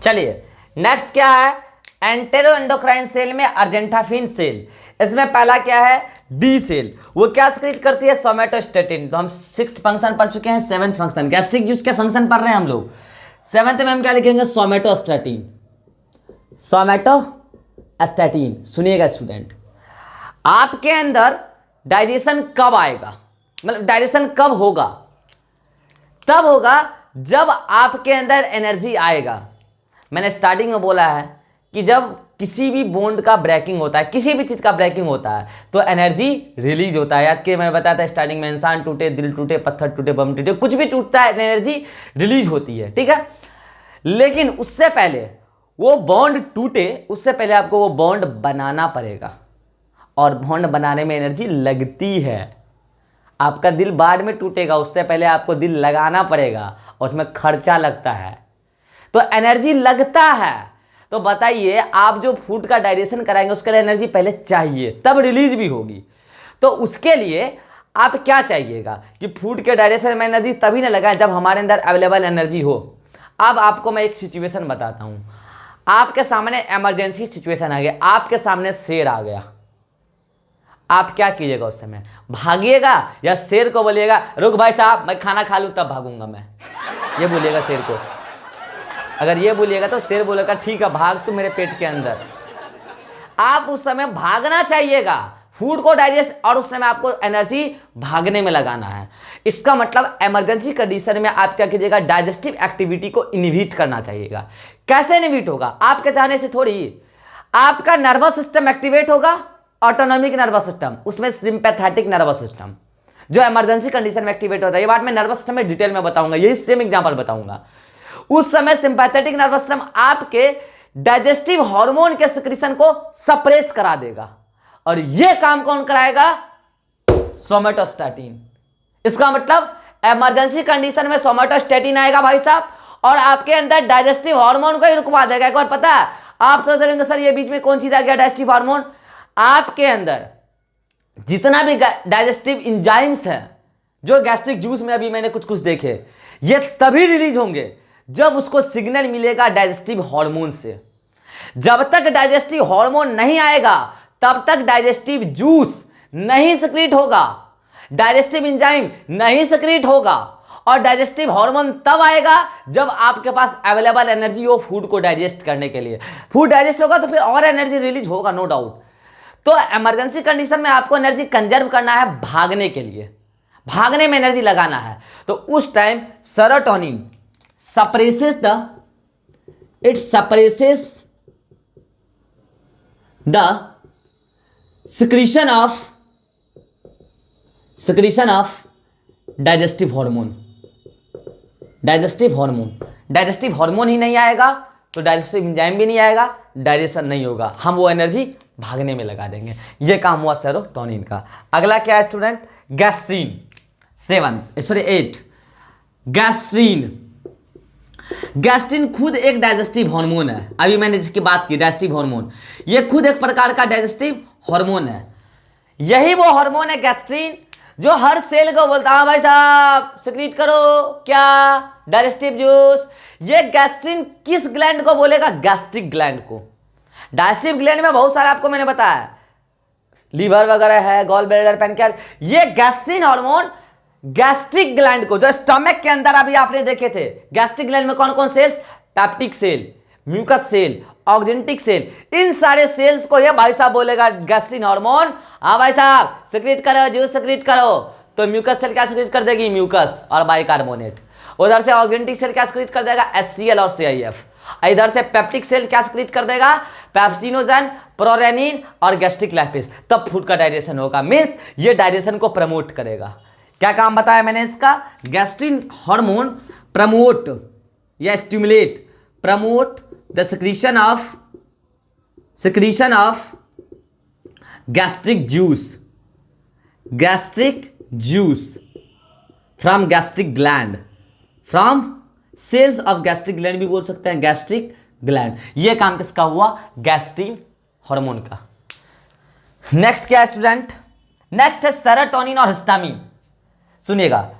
चलिए नेक्स्ट क्या है, एंटेरो एंडोक्राइन सेल में अर्जेंटाफिन सेल। इसमें पहला क्या है, डी सेल, वो क्या सिक्रीट करती है, सोमेटोस्टेटिन। तो हम 6th फंक्शन पढ़ चुके हैं, 7th फंक्शन गैस्ट्रिक जूस के फंक्शन पढ़ रहे हैं हम लोग। 7th में हम क्या लिखेंगे, सोमेटोस्टेटिन, सोमेटोस्टेटिन। सुनिएगा स्टूडेंट, आपके अंदर डाइजेशन कब आएगा, मतलब डाइजेशन कब होगा, तब होगा जब आपके अंदर एनर्जी आएगा। मैंने स्टार्टिंग में बोला है कि जब किसी भी बॉन्ड का ब्रेकिंग होता है, किसी भी चीज़ का ब्रेकिंग होता है तो एनर्जी रिलीज होता है। याद कि मैं बताया था स्टार्टिंग में, इंसान टूटे, दिल टूटे, पत्थर टूटे, बम टूटे, कुछ भी टूटता है एनर्जी रिलीज होती है, ठीक है। लेकिन उससे पहले वो बॉन्ड टूटे, उससे पहले आपको वो बॉन्ड बनाना पड़ेगा, और बॉन्ड बनाने में एनर्जी लगती है। आपका दिल बाद में टूटेगा, उससे पहले आपको दिल लगाना पड़ेगा और उसमें खर्चा लगता है, तो एनर्जी लगता है। तो बताइए, आप जो फूड का डाइजेशन कराएंगे उसके लिए एनर्जी पहले चाहिए, तब रिलीज भी होगी। तो उसके लिए आप क्या चाहिएगा कि फूड के डाइजेशन में एनर्जी तभी ना लगाएं जब हमारे अंदर अवेलेबल एनर्जी हो। अब आपको मैं एक सिचुएशन बताता हूं। आपके सामने इमरजेंसी सिचुएशन आ गया, आपके सामने शेर आ गया, आप क्या कीजिएगा उस समय? भागिएगा या शेर को बोलिएगा रुक भाई साहब मैं खाना खा लूँ तब भागूंगा मैं, ये बोलिएगा शेर को? अगर ये बोलिएगा तो शेर बोलेगा ठीक है भाग तू मेरे पेट के अंदर। आप उस समय भागना चाहिएगा फूड को डाइजेस्ट, और उस समय आपको एनर्जी भागने में लगाना है। इसका मतलब इमरजेंसी कंडीशन में आप क्या कीजिएगा? डाइजेस्टिव एक्टिविटी को इनहिबिट करना चाहिएगा। कैसे इनहिबिट होगा? आपके चाहने से थोड़ी। आपका नर्वस सिस्टम एक्टिवेट होगा, ऑटोनॉमिक नर्वस सिस्टम, उसमें सिंपैथेटिक नर्वस सिस्टम जो इमरजेंसी कंडीशन में एक्टिवेट होता है। ये बात मैं नर्वस सिस्टम में डिटेल में बताऊंगा, यही सेम एग्जांपल बताऊंगा। उस समय सिंपैथेटिक नर्वस सिस्टम आपके डाइजेस्टिव हार्मोन के सिक्रीशन को सप्रेस करा देगा, और यह काम कौन कराएगा? सोमेटोस्टैटिन। इसका मतलब इमरजेंसी कंडीशन में सोमेटोस्टैटिन आएगा भाई साहब, और आपके अंदर डाइजेस्टिव हार्मोन को ही रुकवा देगा। एक बार पता है, आप सोच रहे सर ये बीच में कौन चीज आ गया डाइजेस्टिव हार्मोन? आपके अंदर जितना भी डाइजेस्टिव इंजाइम्स है, जो गैस्ट्रिक जूस में अभी मैंने कुछ कुछ देखे, ये तभी रिलीज होंगे जब उसको सिग्नल मिलेगा डाइजेस्टिव हार्मोन से। जब तक डाइजेस्टिव हार्मोन नहीं आएगा तब तक डाइजेस्टिव जूस नहीं सिक्रीट होगा, डाइजेस्टिव एंजाइम नहीं सिक्रीट होगा, और डाइजेस्टिव हार्मोन तब आएगा जब आपके पास अवेलेबल एनर्जी हो फूड को डाइजेस्ट करने के लिए। फूड डाइजेस्ट होगा तो फिर और एनर्जी रिलीज होगा, नो डाउट। तो इमरजेंसी कंडीशन में आपको एनर्जी कंजर्व करना है भागने के लिए, भागने में एनर्जी लगाना है। तो उस time serotonin suppresses the secretion of digestive hormone। Digestive hormone ही नहीं आएगा तो डाइजेस्टिव एंजाइम भी नहीं आएगा, डाइजेशन नहीं होगा, हम वो एनर्जी भागने में लगा देंगे। ये काम हुआ सेरोटोनिन का। अगला क्या है स्टूडेंट? गैस्ट्रीन। 8 गैस्ट्रीन खुद एक डाइजेस्टिव हार्मोन है। अभी मैंने जिसकी बात की डाइजेस्टिव हार्मोन, ये खुद एक प्रकार का डाइजेस्टिव हार्मोन है। यही वो हार्मोन है गैस्ट्रीन जो हर सेल को बोलता है भाई साहब सिक्रीट करो क्या डाइजेस्टिव जूस। ये गैस्ट्रीन किस ग्लैंड को बोलेगा? गैस्ट्रिक ग्लैंड को। डाइजेस्टिव ग्लैंड में बहुत सारे आपको मैंने बताया, लीवर वगैरह है, गॉल ब्लैडर, पैनक्रियाज। ये गैस्ट्रीन हार्मोन गैस्ट्रिक ग्लैंड को, जो स्टमक के अंदर अभी आपने देखे थे, गैस्ट्रिक ग्लैंड में कौन कौन cells? Peptic cell, mucus cell, oxyntic cell, इन सारे सेल्स को ये भाई साहब बोलेगा गैस्ट्रीन हार्मोन। हाँ भाई साहब सिक्रीट करो, जूस सिक्रीट करो। तो म्यूकस सेल क्या सिक्रीट कर देगी? म्यूकस और बाइकार्बोनेट। उधर से ऑक्जेंटिक सेल क्या सिक्रीट कर देगा? HCl और CIF। इधर से पेप्टिक सेल क्या सिक्रीट कर देगा? पेप्सिनोजन, प्रोरेनिन और गैस्ट्रिक लैक्टेज। तब फूड का डाइजेशन होगा, मीन्स ये डाइजेशन को प्रमोट करेगा। क्या काम बताया मैंने इसका? गैस्ट्रीन हार्मोन प्रमोट या stimulate, promote the secretion of gastric juice from gastric gland, from cells of gastric gland भी बोल सकते हैं, गैस्ट्रिक ग्लैंड। ये काम किसका हुआ? गैस्ट्रीन हार्मोन का। नेक्स्ट क्या है स्टूडेंट? नेक्स्ट है सेरोटोनिन और हिस्टामिन। सुनिएगा,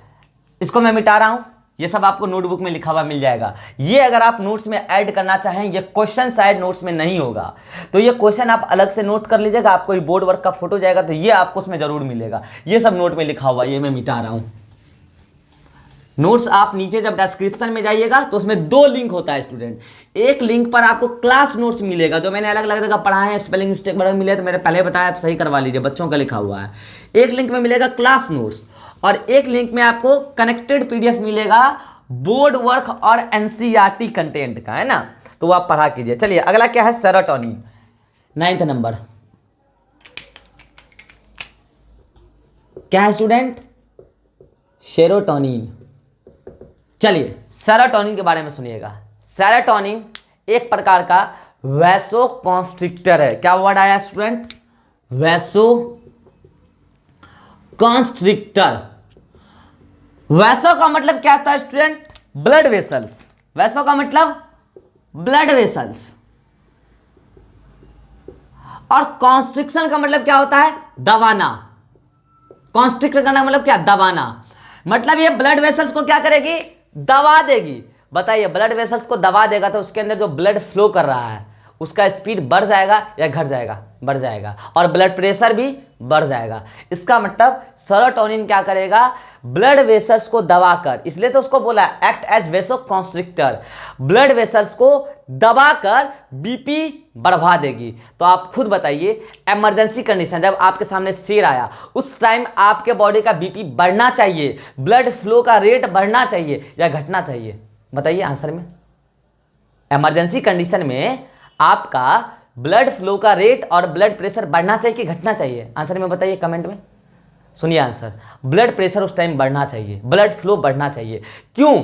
इसको मैं मिटा रहा हूं, ये सब आपको नोटबुक में लिखा हुआ मिल जाएगा। ये अगर आप नोट्स में ऐड करना चाहें, ये क्वेश्चन शायद नोट्स में नहीं होगा, तो ये क्वेश्चन आप अलग से नोट कर लीजिएगा। आपको ये बोर्ड वर्क का फोटो जाएगा तो ये आपको उसमें जरूर मिलेगा। ये सब नोट में लिखा हुआ, ये मैं मिटा रहा हूं। नोट्स आप नीचे जब डिस्क्रिप्शन में जाइएगा तो उसमें 2 लिंक होता है स्टूडेंट। एक लिंक पर आपको क्लास नोट्स मिलेगा, जो मैंने अलग अलग जगह पढ़ाए हैं, स्पेलिंग मिस्टेक वगैरह मिले तो मैंने पहले बताया, आप सही करवा लीजिए, बच्चों का लिखा हुआ है। एक लिंक में मिलेगा क्लास नोट्स, और एक लिंक में आपको कनेक्टेड PDF मिलेगा बोर्ड वर्क और NCERT कंटेंट का, है ना। तो वो आप पढ़ा कीजिए। चलिए अगला क्या है, सेरोटोनिन, 9th नंबर। क्या है स्टूडेंट, सेरोटोनिन। चलिए सेरोटोनिन के बारे में सुनिएगा। सेरोटोनिन एक प्रकार का वैसोकॉन्स्ट्रिक्टर है। क्या वर्ड आया स्टूडेंट, वैसोकॉन्स्ट्रिक्टर। वैसो का मतलब क्या होता है स्टूडेंट, ब्लड वेसल्स। वैसो का मतलब ब्लड वेसल्स, और कॉन्स्ट्रिक्शन का मतलब क्या होता है, दबाना। कॉन्स्ट्रिक्ट करना मतलब क्या, दबाना। मतलब ये ब्लड वेसल्स को क्या करेगी, दबा देगी। बताइए ब्लड वेसल्स को दबा देगा तो उसके अंदर जो ब्लड फ्लो कर रहा है उसका स्पीड बढ़ जाएगा या घट जाएगा, बढ़ जाएगा, और ब्लड प्रेशर भी बढ़ जाएगा। इसका मतलब सेरोटोनिन क्या करेगा, ब्लड वेसल्स को दबाकर, इसलिए तो उसको बोला एक्ट एज वेसोकॉन्स्ट्रिक्टर, ब्लड वेसल्स को दबाकर बीपी बढ़ा देगी। तो आप खुद बताइए, इमरजेंसी कंडीशन जब आपके सामने शेर आया उस टाइम आपके बॉडी का बीपी बढ़ना चाहिए, ब्लड फ्लो का रेट बढ़ना चाहिए या घटना चाहिए, बताइए आंसर में। इमरजेंसी कंडीशन में आपका ब्लड फ्लो का रेट और ब्लड प्रेशर बढ़ना चाहिए कि घटना चाहिए, आंसर में बताइए कमेंट में। सुनिए आंसर, ब्लड प्रेशर उस टाइम बढ़ना चाहिए, ब्लड फ्लो बढ़ना चाहिए। क्यों,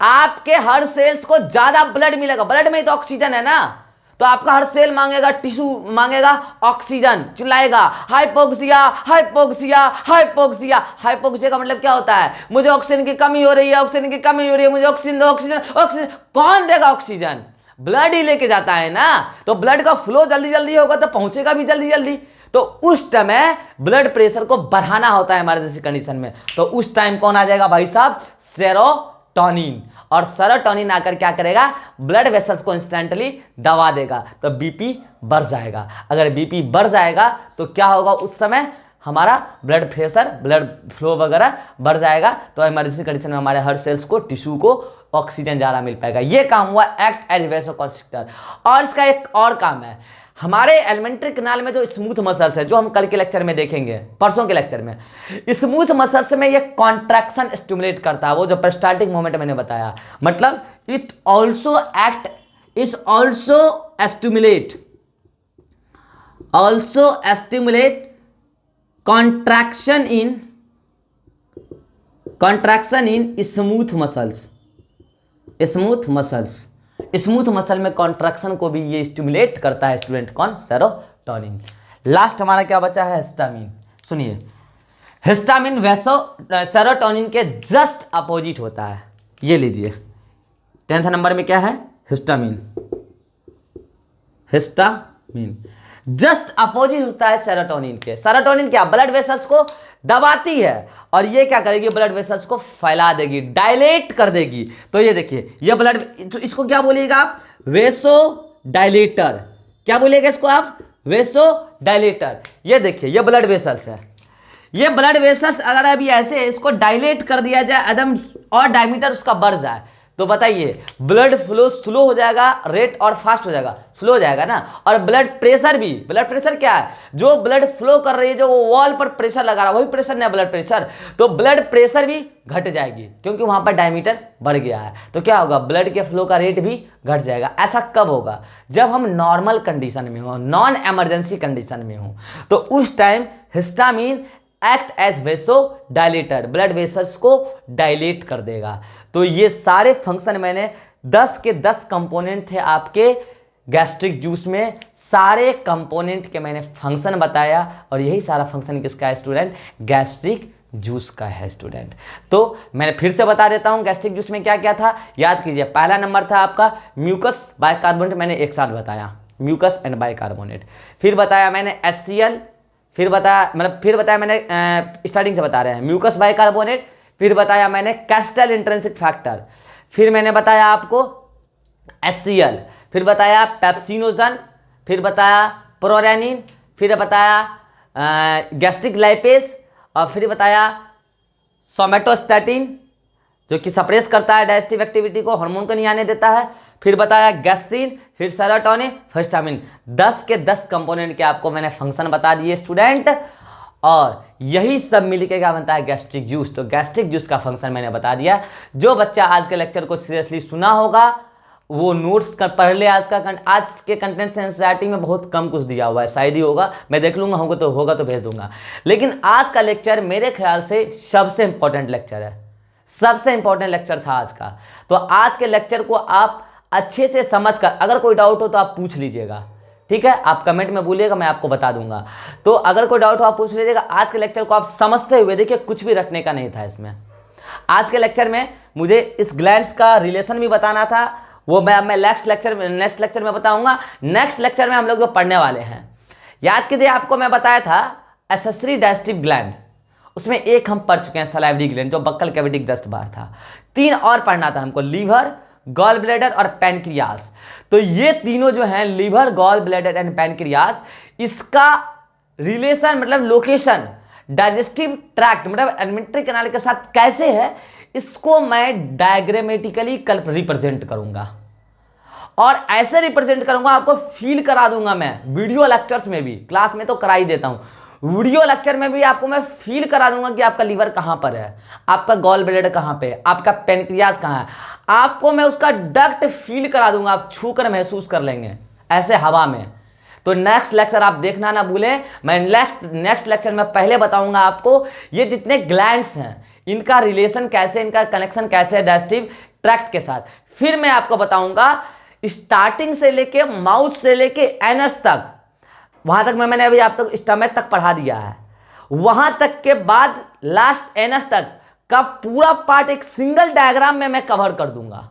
आपके हर सेल्स को ज्यादा ब्लड मिलेगा, ब्लड में ही तो ऑक्सीजन है ना, तो आपका हर सेल मांगेगा, टिश्यू मांगेगा ऑक्सीजन, चिल्लाएगा हाइपोक्सिया हाइपोक्सिया हाइपोक्सिया। हाइपोक्सिया का मतलब क्या होता है, मुझे ऑक्सीजन की कमी हो रही है, ऑक्सीजन की कमी हो रही है, मुझे ऑक्सीजन दो, ऑक्सीजन ऑक्सीजन। कौन देगा ऑक्सीजन, ब्लड ही लेके जाता है ना, तो ब्लड का फ्लो जल्दी जल्दी होगा तो पहुंचेगा भी जल्दी जल्दी। तो उस टाइम ब्लड प्रेशर को बढ़ाना होता है इमरजेंसी कंडीशन में, तो उस टाइम कौन आ जाएगा भाई साहब, सेरोटोनिन। और सेरोटोनिन आकर क्या करेगा, ब्लड वेसल्स को इंस्टेंटली दबा देगा, तो बीपी बढ़ जाएगा। अगर बीपी बढ़ जाएगा तो क्या होगा, उस समय हमारा ब्लड प्रेशर, ब्लड फ्लो वगैरह बढ़ जाएगा, तो इमरजेंसी कंडीशन में हमारे हर सेल्स को, टिश्यू को ऑक्सीजन ज़्यादा मिल पाएगा। ये काम हुआ एक्ट एज वेसोकॉन्स्ट्रिक्टर। और इसका एक और काम है, हमारे एलिमेंट्री कैनाल में जो स्मूथ मसल्स है, जो हम कल के लेक्चर में देखेंगे, परसों के लेक्चर में, स्मूथ मसल्स में ये कॉन्ट्रैक्शन स्टिमुलेट करता है, वो जो पेरिस्टाल्टिक मोमेंट मैंने बताया। मतलब it also act, is also stimulate contraction in smooth muscles. Smooth muscle में कॉन्ट्रैक्शन को भी ये स्टिमुलेट करता है स्टूडेंट, कौन, सेरोटोनिन। लास्ट हमारा क्या बचा है, हिस्टामिन। सुनिए, हिस्टामिन सेरोटोनिन के जस्ट अपोजिट होता है। ये लीजिए 10th नंबर में क्या है, हिस्टामिन जस्ट अपोजिट होता है सेरोटोनिन के। सेरोटोनिन क्या, ब्लड वेसल्स को दबाती है, और ये क्या करेगी, ब्लड वेसल्स को फैला देगी, डायलेट कर देगी। तो ये देखिए, ये ब्लड, तो इसको क्या बोलिएगा आप, वेसो डायलेटर। क्या बोलिएगा इसको आप, वेसो डायलेटर। ये देखिए, ये ब्लड वेसल्स है, ये ब्लड वेसल्स अगर अभी ऐसे इसको डायलेट कर दिया जाए एकदम, और डायमीटर उसका बढ़ जाए, तो बताइए ब्लड फ्लो स्लो हो जाएगा, रेट और फास्ट हो जाएगा, स्लो हो जाएगा ना। और ब्लड प्रेशर भी, ब्लड प्रेशर क्या है, जो ब्लड फ्लो कर रही है, जो वॉल पर प्रेशर लगा रहा है वही प्रेशर नहीं, ब्लड प्रेशर, तो ब्लड प्रेशर भी घट जाएगी, क्योंकि वहां पर डायमीटर बढ़ गया है। तो क्या होगा, ब्लड के फ्लो का रेट भी घट जाएगा। ऐसा कब होगा, जब हम नॉर्मल कंडीशन में हो, नॉन इमरजेंसी कंडीशन में हो, तो उस time histamine act as वेसो dilator, blood vessels को डायलेट कर देगा। तो ये सारे फंक्शन मैंने 10 के 10 कंपोनेंट थे आपके गैस्ट्रिक जूस में, सारे कंपोनेंट के मैंने फंक्शन बताया, और यही सारा फंक्शन किसका है स्टूडेंट, गैस्ट्रिक जूस का है स्टूडेंट। तो मैंने फिर से बता देता हूं गैस्ट्रिक जूस में क्या क्या था, याद कीजिए। पहला नंबर था आपका म्यूकस बाइकार्बोनेट, मैंने एक साथ बताया, म्यूकस एंड बाइकार्बोनेट। फिर बताया मैंने HCl, फिर बताया मैंने स्टार्टिंग से बता रहे हैं, म्यूकस बाइकार्बोनेट, फिर बताया मैंने कैस्टल इंट्रिंसिक फैक्टर, फिर मैंने बताया आपको HCl, फिर बताया पेप्सिनोजन, फिर बताया प्रोरेनिन, फिर बताया गैस्ट्रिक लाइपेस, और फिर बताया सोमेटोस्टैटिन जो कि सप्रेस करता है डाइजेस्टिव एक्टिविटी को, हार्मोन को नहीं आने देता है, फिर बताया गैस्ट्रिन, फिर सेरोटोनिन, फिर हिस्टामिन। 10 के 10 कंपोनेंट के आपको मैंने फंक्शन बता दिए स्टूडेंट, और यही सब मिलके क्या बनता है, गैस्ट्रिक जूस। तो गैस्ट्रिक जूस का फंक्शन मैंने बता दिया। जो बच्चा आज के लेक्चर को सीरियसली सुना होगा वो नोट्स का पढ़ ले। आज के कंटेंट से एनसीईआरटी में बहुत कम कुछ दिया हुआ है, शायद ही होगा, मैं देख लूँगा, होगा तो भेज दूंगा। लेकिन आज का लेक्चर मेरे ख्याल से सबसे इंपॉर्टेंट लेक्चर है, सबसे इंपॉर्टेंट लेक्चर था आज का। तो आज के लेक्चर को आप अच्छे से समझ कर, अगर कोई डाउट हो तो आप पूछ लीजिएगा, ठीक है? आप कमेंट में बोलिएगा, मैं आपको बता दूंगा। तो अगर कोई डाउट हो आप पूछ लीजिएगा। आज के लेक्चर को आप समझते हुए देखिए, कुछ भी रखने का नहीं था इसमें। आज के लेक्चर में मुझे इस ग्लैंड्स का रिलेशन भी बताना था, वो मैं नेक्स्ट लेक्चर में बताऊंगा। नेक्स्ट लेक्चर में हम लोग जो पढ़ने वाले हैं, याद कीजिए, आपको मैं बताया था एसेसरी डाइजेस्टिव ग्लैंड, उसमें एक हम पढ़ चुके हैं सलाइवरी ग्लैंड, जो बक्कल कैविटी के जस्ट बाहर था। 3 और पढ़ना था हमको, लीवर, गॉल ब्लैडर और पैनक्रियास। तो ये तीनों जो हैं, liver, gall bladder and pancreas, इसका रिलेशन मतलब लोकेशन डाइजेस्टिव ट्रैक्ट मतलब एलिमेंट्री कैनाल के साथ कैसे है, इसको मैं डायग्रामेटिकली कल रिप्रेजेंट करूंगा, और ऐसे रिप्रेजेंट करूंगा, आपको फील करा दूंगा मैं वीडियो लेक्चर्स में भी। क्लास में तो करा ही देता हूं, वीडियो लेक्चर में भी आपको मैं फील करा दूंगा कि आपका लीवर कहां पर है, आपका गॉल ब्लैडर कहां पे है, आपका पैनक्रियास कहां है, आपको मैं उसका डक्ट फील करा दूंगा, आप छू कर महसूस कर लेंगे ऐसे हवा में। तो नेक्स्ट लेक्चर आप देखना ना भूलें। मैं नेक्स्ट लेक्चर में पहले बताऊंगा आपको ये जितने ग्लैंड्स हैं, इनका रिलेशन कैसे, इनका कनेक्शन कैसे है डाइजेस्टिव ट्रैक्ट के साथ। फिर मैं आपको बताऊंगा स्टार्टिंग से लेके माउथ से लेके एनस तक, वहां तक मैंने अभी आप तक स्टमक तक पढ़ा दिया है, वहां तक के बाद लास्ट एनस तक का पूरा पार्ट एक सिंगल डायग्राम में मैं कवर कर दूंगा,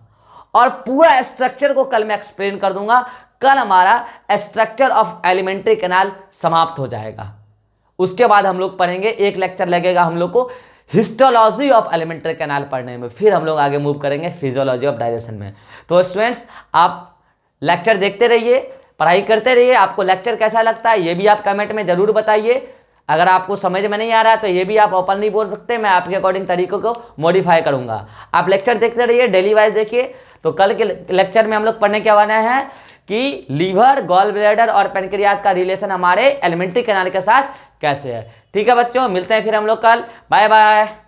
और पूरा स्ट्रक्चर को कल मैं एक्सप्लेन कर दूंगा। कल हमारा स्ट्रक्चर ऑफ एलिमेंट्री कैनाल समाप्त हो जाएगा। उसके बाद हम लोग पढ़ेंगे, एक लेक्चर लगेगा हम लोग को हिस्टोलॉजी ऑफ एलिमेंट्री कैनाल पढ़ने में, फिर हम लोग आगे मूव करेंगे फिजियोलॉजी ऑफ डाइजेशन में। तो स्टूडेंट्स, आप लेक्चर देखते रहिए, पढ़ाई करते रहिए। आपको लेक्चर कैसा लगता है ये भी आप कमेंट में जरूर बताइए। अगर आपको समझ में नहीं आ रहा है तो ये भी आप ओपनली बोल सकते हैं, मैं आपके अकॉर्डिंग तरीकों को मॉडिफाई करूंगा। आप लेक्चर देखते रहिए, डेली वाइज देखिए। तो कल के लेक्चर में हम लोग पढ़ने क्या वाला है कि लीवर, गॉल ब्लैडर और पैनक्रियास का रिलेशन हमारे एलिमेंट्री कैनाल के साथ कैसे है। ठीक है बच्चों, मिलते हैं फिर हम लोग कल। Bye bye.